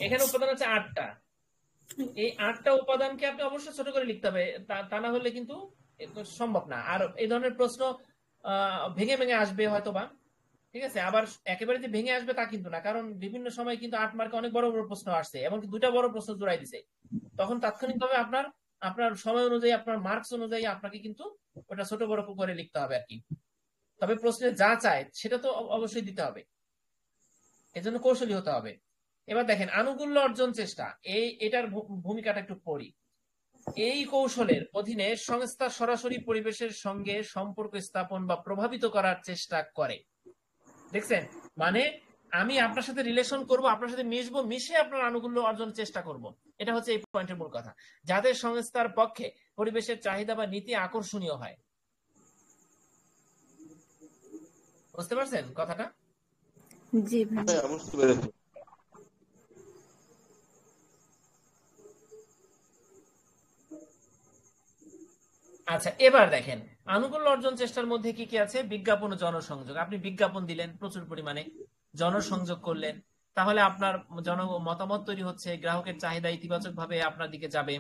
এখানে উপাদান আছে 8টা। এই 8টা উপাদানকে আপনি অবশ্যই ছোট করে লিখতে হবে, তা না হলে কিন্তু সম্ভব না। আর এই ধরনের প্রশ্ন ভেঙে ভেঙে আসবে হয়তোবা, ঠিক আছে। আবার একেবারে যে ভেঙে আসবে তা কিন্তু না, কারণ বিভিন্ন সময় কিন্তু 8 মার্কে অনেক বড় বড় প্রশ্ন আসছে, এমনকি 2টা বড় প্রশ্ন জোড়াই দিছে, তখন তাৎক্ষণিকভাবে আপনার আপনার সময় অনুযায়ী, আপনার মার্কস অনুযায়ী আপনাকে কিন্তু ওটা ছোট বড় করে লিখতে হবে আর কি। তবে প্রশ্নে যা চায় সেটা তো অবশ্যই দিতে হবে, এজন্য কৌশলী হতে হবে। এবার দেখেন, আনুকূল্য অর্জন চেষ্টা, এটার ভূমিকাটা একটু পড়ি। এই কৌশলের অধীনে সংস্থা সরাসরি পরিবেশের সঙ্গে সম্পর্ক স্থাপন বা প্রভাবিত করার চেষ্টা করে। দেখছেন, মানে আমি আপনার সাথে রিলেশন করব, আপনার সাথে মিশবো, মিশে আপনার আনুকূল্য অর্জন চেষ্টা করব। এটা হচ্ছে এই পয়েন্টের মূল কথা, যাতে সংস্থার পক্ষে পরিবেশের চাহিদা বা নীতি আকর্ষণীয় হয়। বুঝতে পারছেন কথাটা? জি ভাই। বুঝতে পেরেছি। আচ্ছা, এবার দেখেন আনুকূল্য অর্জন চেষ্টার মধ্যে কি কি আছে। বিজ্ঞাপন ও জনসংযোগ, আপনি বিজ্ঞাপন দিলেন প্রচুর পরিমাণে, জনসংযোগ করলেন, তাহলে আপনার মতামত তৈরি হচ্ছে, গ্রাহকের চাহিদা ইতিবাচক ভাবে আপনার দিকে যাবে।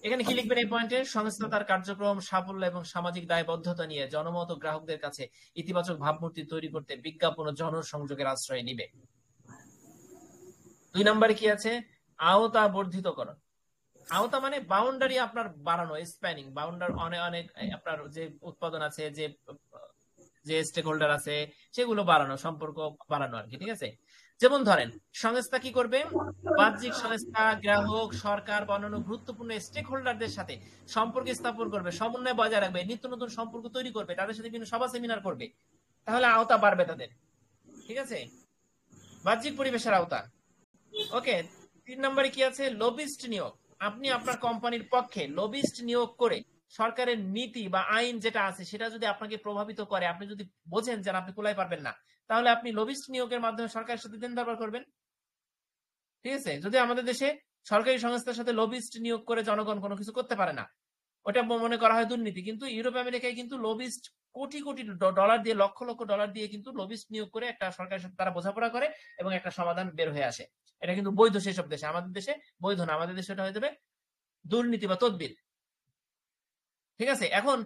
এখানে কি লিখবেন এই পয়েন্টে, সংস্থা তার কার্যক্রম, সাফল্য এবং সামাজিক দায়বদ্ধতা নিয়ে জনমত ও গ্রাহকদের কাছে ইতিবাচক ভাবমূর্তি তৈরি করতে বিজ্ঞাপন ও জনসংযোগের আশ্রয় নিবে। 2 নম্বরে কি আছে, আওতা বর্ধিতকরণ। আওতা মানে বাউন্ডারি আপনার বাড়ানো, স্প্যানিং বাউন্ডার, অনেক অনেক আপনার যে উৎপাদন আছে, যে স্টেক হোল্ডার আছে সেগুলো বাড়ানো, সম্পর্ক বাড়ানো আর কি, ঠিক আছে। যেমন ধরেন, সংস্থা কি করবে, বাহ্যিক সংস্থা, গ্রাহক, সরকার বা অন্যান্য গুরুত্বপূর্ণ স্টেক হোল্ডারদের সাথে সম্পর্ক স্থাপন করবে, সমন্বয় বজায় রাখবে, নিত্য নতুন সম্পর্ক তৈরি করবে, তাদের সাথে বিভিন্ন সভা সেমিনার করবে, তাহলে আওতা বাড়বে তাদের, ঠিক আছে, বাহ্যিক পরিবেশের আওতা। ওকে, 3 নম্বরে কি আছে, লবিস্ট নিয়োগ। আপনি আপনার কোম্পানির পক্ষে লবিস্ট নিয়োগ করে সরকারের নীতি বা আইন যেটা আছে সেটা যদি আপনাকে প্রভাবিত করে, আপনি যদি বোঝেন যে আপনি কুলাই পারবেন না, তাহলে আপনি লবিস্ট নিয়োগের মাধ্যমে সরকারের সাথে দেন দরবার করবেন। ঠিক আছে, যদি আমাদের দেশে সরকারি সংস্থার সাথে লবিস্ট নিয়োগ করে জনগণ কোনো কিছু করতে পারে না, ওটা মনে করা হয় দুর্নীতি। কিন্তু ইউরোপ আমেরিকায় কিন্তু লবিস্ট কোটি কোটি ডলার দিয়ে, লক্ষ লক্ষ ডলার দিয়ে কিন্তু লবিস্ট নিয়োগ করে একটা সরকারের সাথে তারা বোঝাপড়া করে এবং একটা সমাধান বের হয়ে আসে। এটা কিন্তু বৈধ সেসব দেশে, আমাদের দেশে বৈধ না, আমাদের দেশে এটা হয়ে যাবে দুর্নীতি বা তদবির। ঠিক আছে, এখন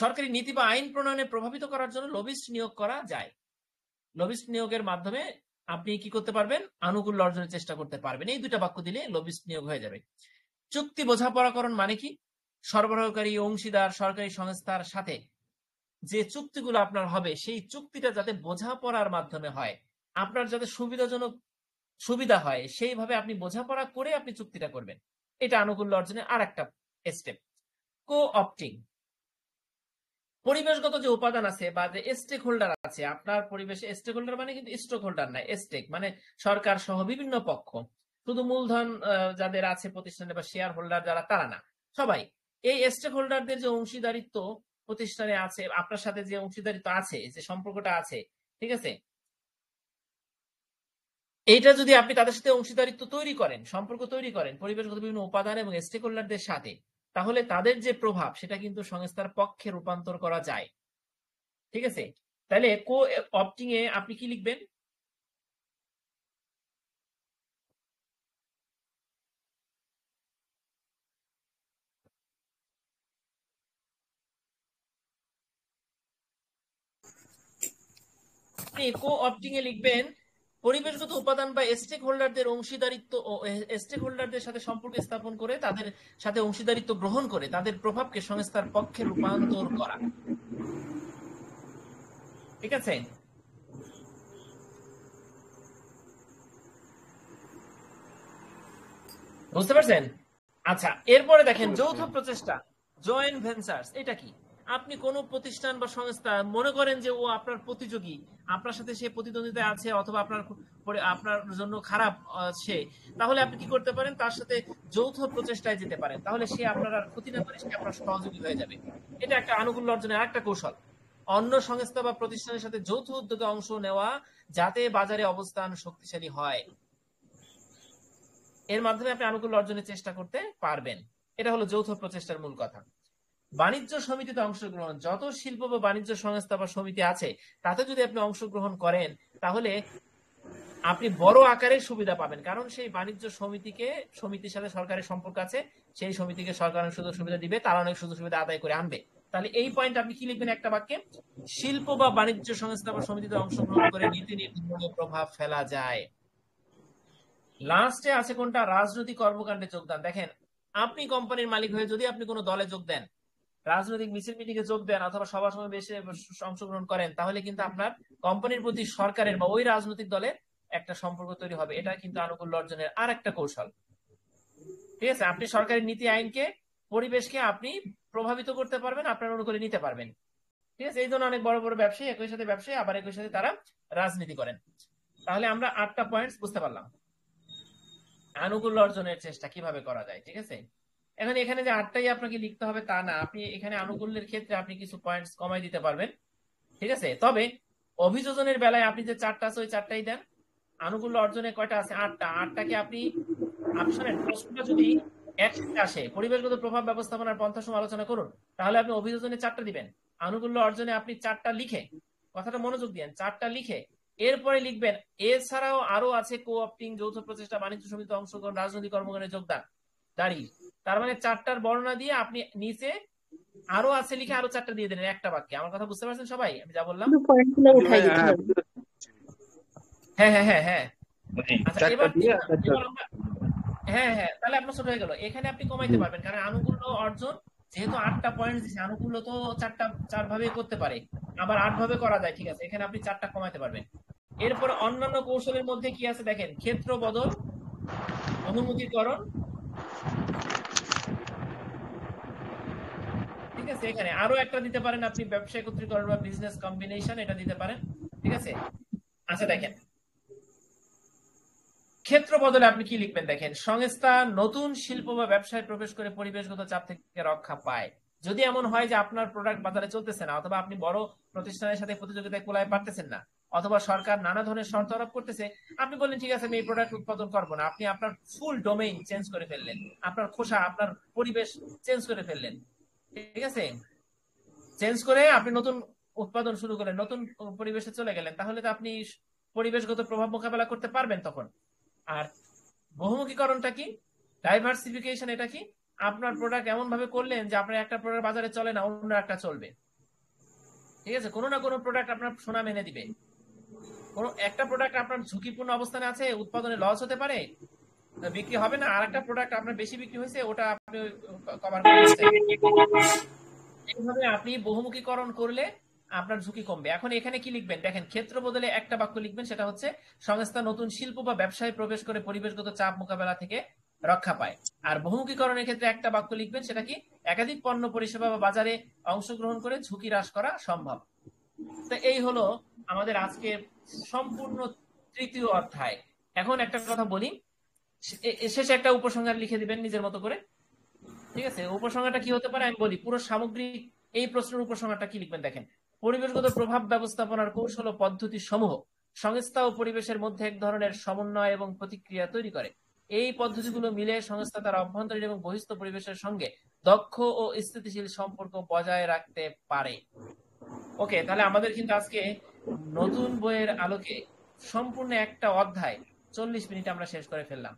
সরকারি নীতি বা আইন প্রণয়নে প্রভাবিত করার জন্য লবিস্ট নিয়োগ করা যায়। লবিস্ট নিয়োগের মাধ্যমে আপনি কি করতে পারবেন? আনুকূল্য অর্জনের চেষ্টা করতে পারবেন। এই দুটা বাক্য দিলে লবিস্ট নিয়োগ হয়ে যাবে। চুক্তি বোঝাপড়াকরণ মানে কি? সরবরাহকারী, অংশীদার, সরকারি সংস্থার সাথে যে চুক্তিগুলো আপনার হবে সেই চুক্তিটা যাতে বোঝাপড়ার মাধ্যমে হয়, আপনার যাতে সুবিধা হয় সেইভাবে আপনি বোঝাপড়া করে আপনি চুক্তিটা করবেন। এটা আনুকূল্য অর্জনের আর একটা স্টেপ। কো অপটিং, পরিবেশগত যে উপাদান আছে বা যে স্টেক হোল্ডার আছে আপনার পরিবেশে, স্টেক হোল্ডার মানে কিন্তু স্টক হোল্ডার নাই, স্টেক মানে সরকার সহ বিভিন্ন পক্ষ, শুধু মূলধন যাদের আছে প্রতিষ্ঠানে বা শেয়ার হোল্ডার যারা, তারা না, সবাই। এই স্টেক হোল্ডারদের যে অংশীদারিত্ব প্রতিষ্ঠানে আছে, আপনার সাথে যে অংশীদারিত্ব আছে, যে সম্পর্কটা আছে, ঠিক আছে, এইটা যদি আপনি তাদের সাথে অংশীদারিত্ব তৈরি করেন, সম্পর্ক তৈরি করেন পরিবেশগত বিভিন্ন উপাদান এবং স্টেক হোল্ডারদের সাথে, তাহলে তাদের যে প্রভাব সেটা কিন্তু সংস্থার পক্ষে রূপান্তর করা যায়। ঠিক আছে, তাহলে কো অপটিং এ আপনি কি লিখবেন? আপনি কো অপটিং এ লিখবেন পরিবেশগত উপাদান বা স্টেক হোল্ডারদের অংশীদারিত্ব ও স্টেক হোল্ডারদের সাথে সম্পর্ক স্থাপন করে তাদের সাথে অংশীদারিত্ব গ্রহণ করে তাদের প্রভাবকে সংস্থার পক্ষে রূপান্তর করা। ঠিক আছে, বুঝতে পারছেন? আচ্ছা, এরপরে দেখেন যৌথ প্রচেষ্টা, জয়েন্ট ভেঞ্চার্স। এটা কি? আপনি কোন প্রতিষ্ঠান বা সংস্থা মনে করেন যে ও আপনার প্রতিযোগী, আপনার সাথে সে প্রতিদ্বন্দ্বিতা আছে অথবা আপনার জন্য খারাপ সে, তাহলে আপনি কি করতে পারেন? তার সাথে যৌথ প্রচেষ্টায় যেতে পারেন, তাহলে সে আপনার আর ক্ষতি না করে সে আপনার সহযোগী হয়ে যাবে। এটা একটা আনুকূল্য অর্জনের আরেকটা কৌশল। অন্য সংস্থা বা প্রতিষ্ঠানের সাথে যৌথ উদ্যোগে অংশ নেওয়া যাতে বাজারে অবস্থান শক্তিশালী হয়, এর মাধ্যমে আপনি আনুকূল্য অর্জনের চেষ্টা করতে পারবেন। এটা হলো যৌথ প্রচেষ্টার মূল কথা। বাণিজ্য সমিতিতে অংশগ্রহণ, যত শিল্প বা বাণিজ্য সংস্থা বা সমিতি আছে তাতে যদি আপনি অংশগ্রহণ করেন তাহলে আপনি বড় আকারের সুবিধা পাবেন, কারণ সেই বাণিজ্য সমিতির সাথে সরকারের সম্পর্ক আছে, সেই সমিতিকে সরকার অনেক সুযোগ সুবিধা দিবে, তারা অনেক সুযোগ সুবিধা আদায় করে আনবে। তাহলে এই পয়েন্ট আপনি কি লিখবেন একটা বাক্যে? শিল্প বা বাণিজ্য সংস্থা বা সমিতিতে অংশগ্রহণ করে নীতি নির্ধারণে প্রভাব ফেলা যায়। লাস্টে আছে কোনটা? রাজনৈতিক কর্মকাণ্ডে যোগদান। দেখেন, আপনি কোম্পানির মালিক হয়ে যদি আপনি কোনো দলে যোগ দেন, রাজনৈতিক মিছিল মিটিংয়ে যোগ দেন অথবা সভা সমাবেশে অংশগ্রহণ করেন, তাহলে কিন্তু আপনার কোম্পানির প্রতি সরকারের বা ওই রাজনৈতিক দলের একটা সম্পর্ক তৈরি হবে। এটা কিন্তু আনুকূল্য অর্জনের আর একটা কৌশল। ঠিক আছে, আপনি সরকারি নীতি আইনকে, পরিবেশকে আপনি প্রভাবিত করতে পারবেন, আপনার অনুকূলে নিতে পারবেন। ঠিক আছে, এই জন্য অনেক বড় বড় ব্যবসায়ী একই সাথে ব্যবসায়ী আবার একই সাথে তারা রাজনীতি করেন। তাহলে আমরা 8টা পয়েন্টস বুঝতে পারলাম আনুকূল্য অর্জনের চেষ্টা কিভাবে করা যায়। ঠিক আছে, এখন এখানে যে 8টাই আপনাকে লিখতে হবে তা না, আপনি এখানে আনুকূল্যের ক্ষেত্রে আপনি কিছু পয়েন্টস কমাই দিতে পারবেন। ঠিক আছে, তবে অভিযোজনের বেলায় আপনি যে 4টা আছে ওই 4টাই দেন। আনুকূল্য অর্জনে কয়টা আছে? 8টা। 8টাকে আপনি শোনেন, প্রশ্নটা যদি একসাথে আসে পরিবেশগত প্রভাব ব্যবস্থাপনার পন্থাসমূহ আলোচনা করুন, তাহলে আপনি অভিযোজনে 4টা দিবেন, আনুকূল্য অর্জনে আপনি 4টা লিখে, কথাটা মনোযোগ দিয়েন, 4টা লিখে এরপরে লিখবেন এছাড়াও আরো আছে কো অপটিং, যৌথ প্রচেষ্টা, বাণিজ্য সমিতিতে অংশগ্রহণ, রাজনৈতিক কর্মকাণ্ডে যোগদান, দাঁড়ি। তার মানে 4টার বর্ণনা দিয়ে আপনি নিচে আরো আছে লিখে আরো 4টা দিয়ে দেন একটা বাক্যে। আমার কথা বুঝতে পারছেন সবাই? আমি যা বললাম পয়েন্টগুলো উঠাই দিতে হবে। হ্যাঁ হ্যাঁ হ্যাঁ হ্যাঁ। আচ্ছা, 4টা এবার দিয়ে আমরা হ্যাঁ হ্যাঁ, তাহলে আপনার ছোট হয়ে গেল। এখানে আপনি কমাইতে পারবেন, কারণ আনুকূল্য অর্জন যেহেতু 8টা পয়েন্ট দিচ্ছে, আনুকূল্য তো 4 ভাবে করতে পারে, আবার 8 ভাবে করা যায়। ঠিক আছে, এখানে আপনি 4টা কমাইতে পারবেন। এরপর অন্যান্য কৌশলের মধ্যে কি আছে দেখেন? ক্ষেত্র বদল, অনুমতিকরণ। ঠিক আছে, এখানে আরো একটা দিতে পারেন আপনি, ব্যবসা একত্রীকরণ বা বিজনেস কম্বিনেশন, এটা দিতে পারেন। ঠিক আছে, আচ্ছা দেখেন, ক্ষেত্র বদলে আপনি কি লিখবেন দেখেন, সংস্থা নতুন শিল্প বা ব্যবসায় প্রবেশ করে পরিবেশগত চাপ থেকে রক্ষা পায়। যদি এমন হয় যে আপনার প্রোডাক্ট বাজারে চলতেছে না, অথবা আপনি বড় প্রতিষ্ঠানের সাথে প্রতিযোগিতায় কোলায় পারতেছেন না, অথবা সরকার নানা ধরনের শর্ত আরোপ করতেছে, আপনি বললেন ঠিক আছে আমি এই প্রোডাক্ট উৎপাদন করবো না, আপনি আপনার ফুল ডোমেইন চেঞ্জ করে ফেললেন, আপনার খোসা আপনার পরিবেশ চেঞ্জ করে ফেললেন, ঠিক আছে, চেঞ্জ করে আপনি নতুন উৎপাদন শুরু করলেন, নতুন পরিবেশে চলে গেলেন, তাহলে তো আপনি পরিবেশগত প্রভাব মোকাবেলা করতে পারবেন তখন। আর বহুমুখীকরণটা কি, ডাইভার্সিফিকেশন, এটা কি, আপনার প্রোডাক্ট এমন ভাবে করলেন যে আপনার একটা প্রোডাক্ট বাজারে চলে না, অন্য একটা চলবে, ঠিক আছে, কোনো না কোনো প্রোডাক্ট আপনার সুনাম এনে দিবে। কোনো একটা প্রোডাক্ট আপনার ঝুঁকিপূর্ণ অবস্থানে আছে, উৎপাদনে লস হতে পারে, বিক্রি হবে না, আর একটা প্রোডাক্ট আপনার বেশি বিক্রি হয়েছে, ওটা আপনি কভার করে দিচ্ছেন। এইভাবে আপনি বহুমুখীকরণ করলে আপনার ঝুঁকি কমবে। এখন এখানে কি লিখবেন দেখেন, ক্ষেত্র বদলে একটা বাক্য লিখবেন, সেটা হচ্ছে সংস্থা নতুন শিল্প বা ব্যবসায় প্রবেশ করে পরিবেশগত চাপ মোকাবেলা থেকে রক্ষা পায়। আর বহুমুখীকরণের ক্ষেত্রে একটা বাক্য লিখবেন, সেটা কি, একাধিক পণ্য পরিষেবা বা বাজারে অংশগ্রহণ করে ঝুঁকি হ্রাস করা সম্ভব। তো এই হলো আমাদের আজকের সম্পূর্ণ তৃতীয় অধ্যায়। এখন একটা কথা বলি, শেষে একটা উপসংহার লিখে দিবেন নিজের মতো করে, ঠিক আছে। উপসংহারটা কি হতে পারে আমি বলি, পুরো সামগ্রিক এই প্রশ্নের উপসংহারটা কি লিখবেন দেখেন, পরিবেশগত প্রভাব ব্যবস্থাপনার কৌশল ও পদ্ধতি সমূহ সংস্থা ও পরিবেশের মধ্যে এক ধরনের সমন্বয় এবং প্রতিক্রিয়া তৈরি করে। এই পদ্ধতিগুলো মিলে সংস্থা তার অভ্যন্তরীণ এবং বহিস্থ পরিবেশের সঙ্গে দক্ষ ও স্থিতিশীল সম্পর্ক বজায় রাখতে পারে। ওকে, তাহলে আমাদের কিন্তু আজকে নতুন বইয়ের আলোকে সম্পূর্ণ একটা অধ্যায় 40 মিনিট আমরা শেষ করে ফেললাম।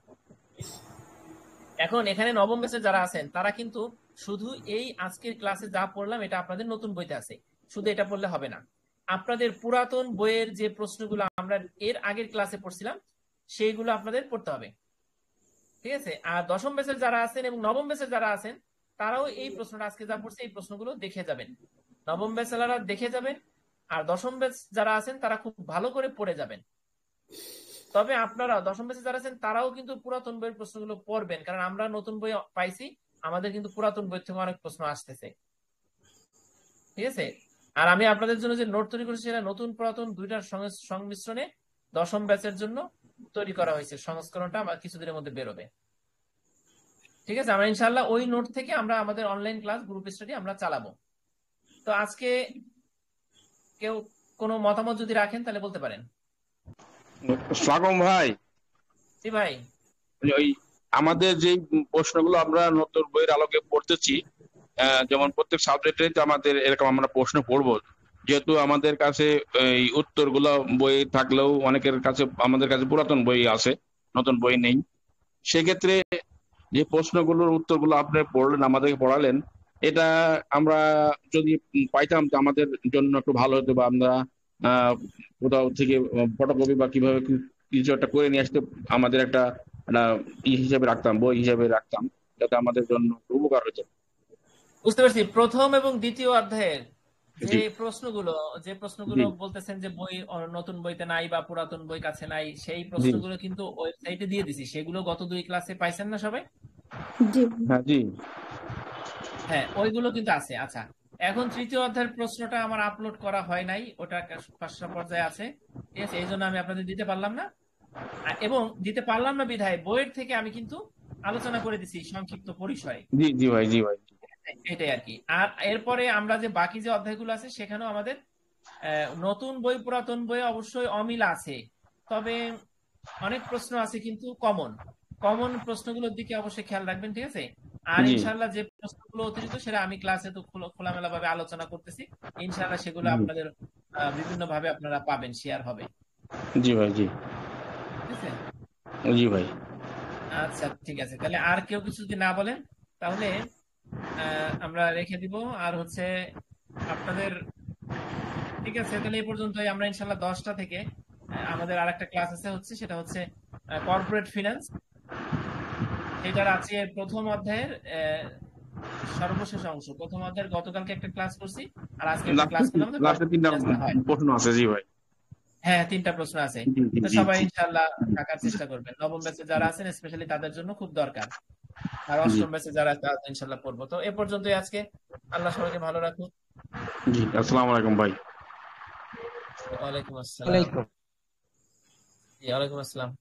এখন এখানে নবম ব্যাচে যারা আছেন তারা কিন্তু শুধু এই আজকের ক্লাসে যা পড়লাম এটা আপনাদের নতুন বইতে আছে, শুধু এটা পড়লে হবে না, আপনাদের পুরাতন বইয়ের যে প্রশ্নগুলো আমরা এর আগের ক্লাসে পড়ছিলাম সেইগুলো আপনাদের পড়তে হবে, ঠিক আছে। আর দশম ব্যাচের যারা আছেন এবং নবম ব্যাচের যারা আছেন তারাও এই প্রশ্নটা আজকে যা পড়ছে এই প্রশ্নগুলো দেখে যাবেন, নবম ব্যাচেলারা দেখে যাবেন, আর দশম ব্যাচ যারা আছেন তারা খুব ভালো করে পড়ে যাবেন। তবে আপনারা দশম ব্যাচে যারা আছেন তারাও কিন্তু পুরাতন বইয়ের প্রশ্নগুলো পড়বেন, কারণ আমরা নতুন বই পাইছি, আমাদের কিন্তু পুরাতন বই থেকে অনেক প্রশ্ন আসতেছে, ঠিক আছে। আর আমি আপনাদের জন্য যে নোট তৈরি করেছি সেটা নতুন পুরাতন দুইটার সংমিশ্রণে দশম ব্যাচের জন্য তৈরি করা হয়েছে, সংস্করণটা আমার কিছুদিনের মধ্যে বেরোবে, ঠিক আছে। আমরা ইনশাআল্লাহ ওই নোট থেকে আমরা আমাদের অনলাইন ক্লাস গ্রুপ স্টাডি আমরা চালাবো। তো আজকে কেউ কোনো মতামত যদি রাখেন তাহলে বলতে পারেন। স্বাগম ভাই, জি ভাই, ওই আমাদের যে প্রশ্নগুলো আমরা নতুন বইয়ের আলোকে পড়তেছি, যেমন প্রত্যেক সাবজেক্টে আমাদের এরকম আমরা প্রশ্ন পড়বো, যেহেতু আমাদের কাছে এই উত্তরগুলো বই থাকলেও অনেকের কাছে আমাদের কাছে পুরাতন বই আছে, নতুন বই নেই, সেক্ষেত্রে যে প্রশ্নগুলোর উত্তরগুলো আপনি পড়লেন, আমাদেরকে পড়ালেন, এটা আমরা যদি পাইতাম তো আমাদের জন্য একটু ভালো হতো, বা আমরা কোথাও থেকে ফটোকপি বা কিভাবে কিছু একটা করে নিয়ে আসতে আমাদের একটা হিসাবে রাখতাম, বই হিসাবে রাখতাম, যাতে আমাদের জন্য উপকার হতো। বুঝতে পারছি। প্রথম এবং দ্বিতীয় অধ্যায়ের জি যে প্রশ্নগুলো জি বলতেছেন যে বই নতুন বইতে নাই বা পুরাতন বই কাছে নাই, সেই জি প্রশ্নগুলো কিন্তু ওয়েবসাইটে দিয়ে দিছি, সেগুলো গত 2 ক্লাসে পাইছেন না সবাই? জি হ্যাঁ জি হ্যাঁ, ওইগুলো কিন্তু আছে। আচ্ছা, এখন তৃতীয় অধ্যায়ের প্রশ্নটা আমার আপলোড করা হয় নাই, ওটা খসড়া পর্যায়ে আছে, ঠিক আছে, এই জন্য আমি আপনাদের দিতে পারলাম না। এবং দিতে পারলাম না বিধায় বইয়ের থেকে আমি কিন্তু আলোচনা করে দিছি সংক্ষিপ্ত পরিসরে, জি জি ভাই, জি ভাই, এটাই আর কি। আর এরপরে আমরা যে বাকি যে অধ্যায়গুলো আছে সেখানেও আমাদের নতুন বই পুরাতন বই অবশ্যই অমিল আছে, তবে অনেক প্রশ্ন আছে কিন্তু কমন কমন প্রশ্নগুলোর দিকে অবশ্যই খেয়াল রাখবেন, ঠিক আছে। আর জি ইনশাল্লাহ যে প্রশ্নগুলো অতিরিক্ত সেটা আমি ক্লাসে তো খোলামেলা ভাবে আলোচনা করতেছি, ইনশাল্লাহ সেগুলো জি আপনাদের বিভিন্ন ভাবে আপনারা পাবেন, শেয়ার হবে, জি ভাই, জি ঠিক আছে। জি ভাই। আচ্ছা ঠিক আছে, তাহলে আর কেউ কিছু যদি না বলেন তাহলে আমরা রেখে দিব। আর হচ্ছে আপনাদের, ঠিক আছে, তাহলে এই পর্যন্তই। আমরা ইনশাল্লাহ 10টা থেকে আমাদের আরেকটা ক্লাস আছে, সেটা হচ্ছে কর্পোরেট ফিনান্স, সেটার আছে প্রথম অধ্যায়ের সর্বশেষ অংশ। প্রথম অধ্যায়ের গতকালকে একটা ক্লাস করছি, আর আজকে একটা ক্লাস করলাম। লাস্টে 3টা প্রশ্ন আছে, জি ভাই। হ্যাঁ, 3টা প্রশ্ন আছে, জি জি তো জি সবাই ইনশাল্লাহ থাকার চেষ্টা করবেন। নবম ব্যাচে যারা আছেন স্পেশালি তাদের জন্য খুব দরকার, আর জি অষ্টম ব্যাচে যারা তারা ইনশাল্লাহ পড়বো। তো এ পর্যন্তই আজকে। আল্লাহ সবাইকে ভালো রাখুন। জি, আসসালামু আলাইকুম ভাই। ওয়ালাইকুম আসসালাম। ওয়ালাইকুম আসসালাম।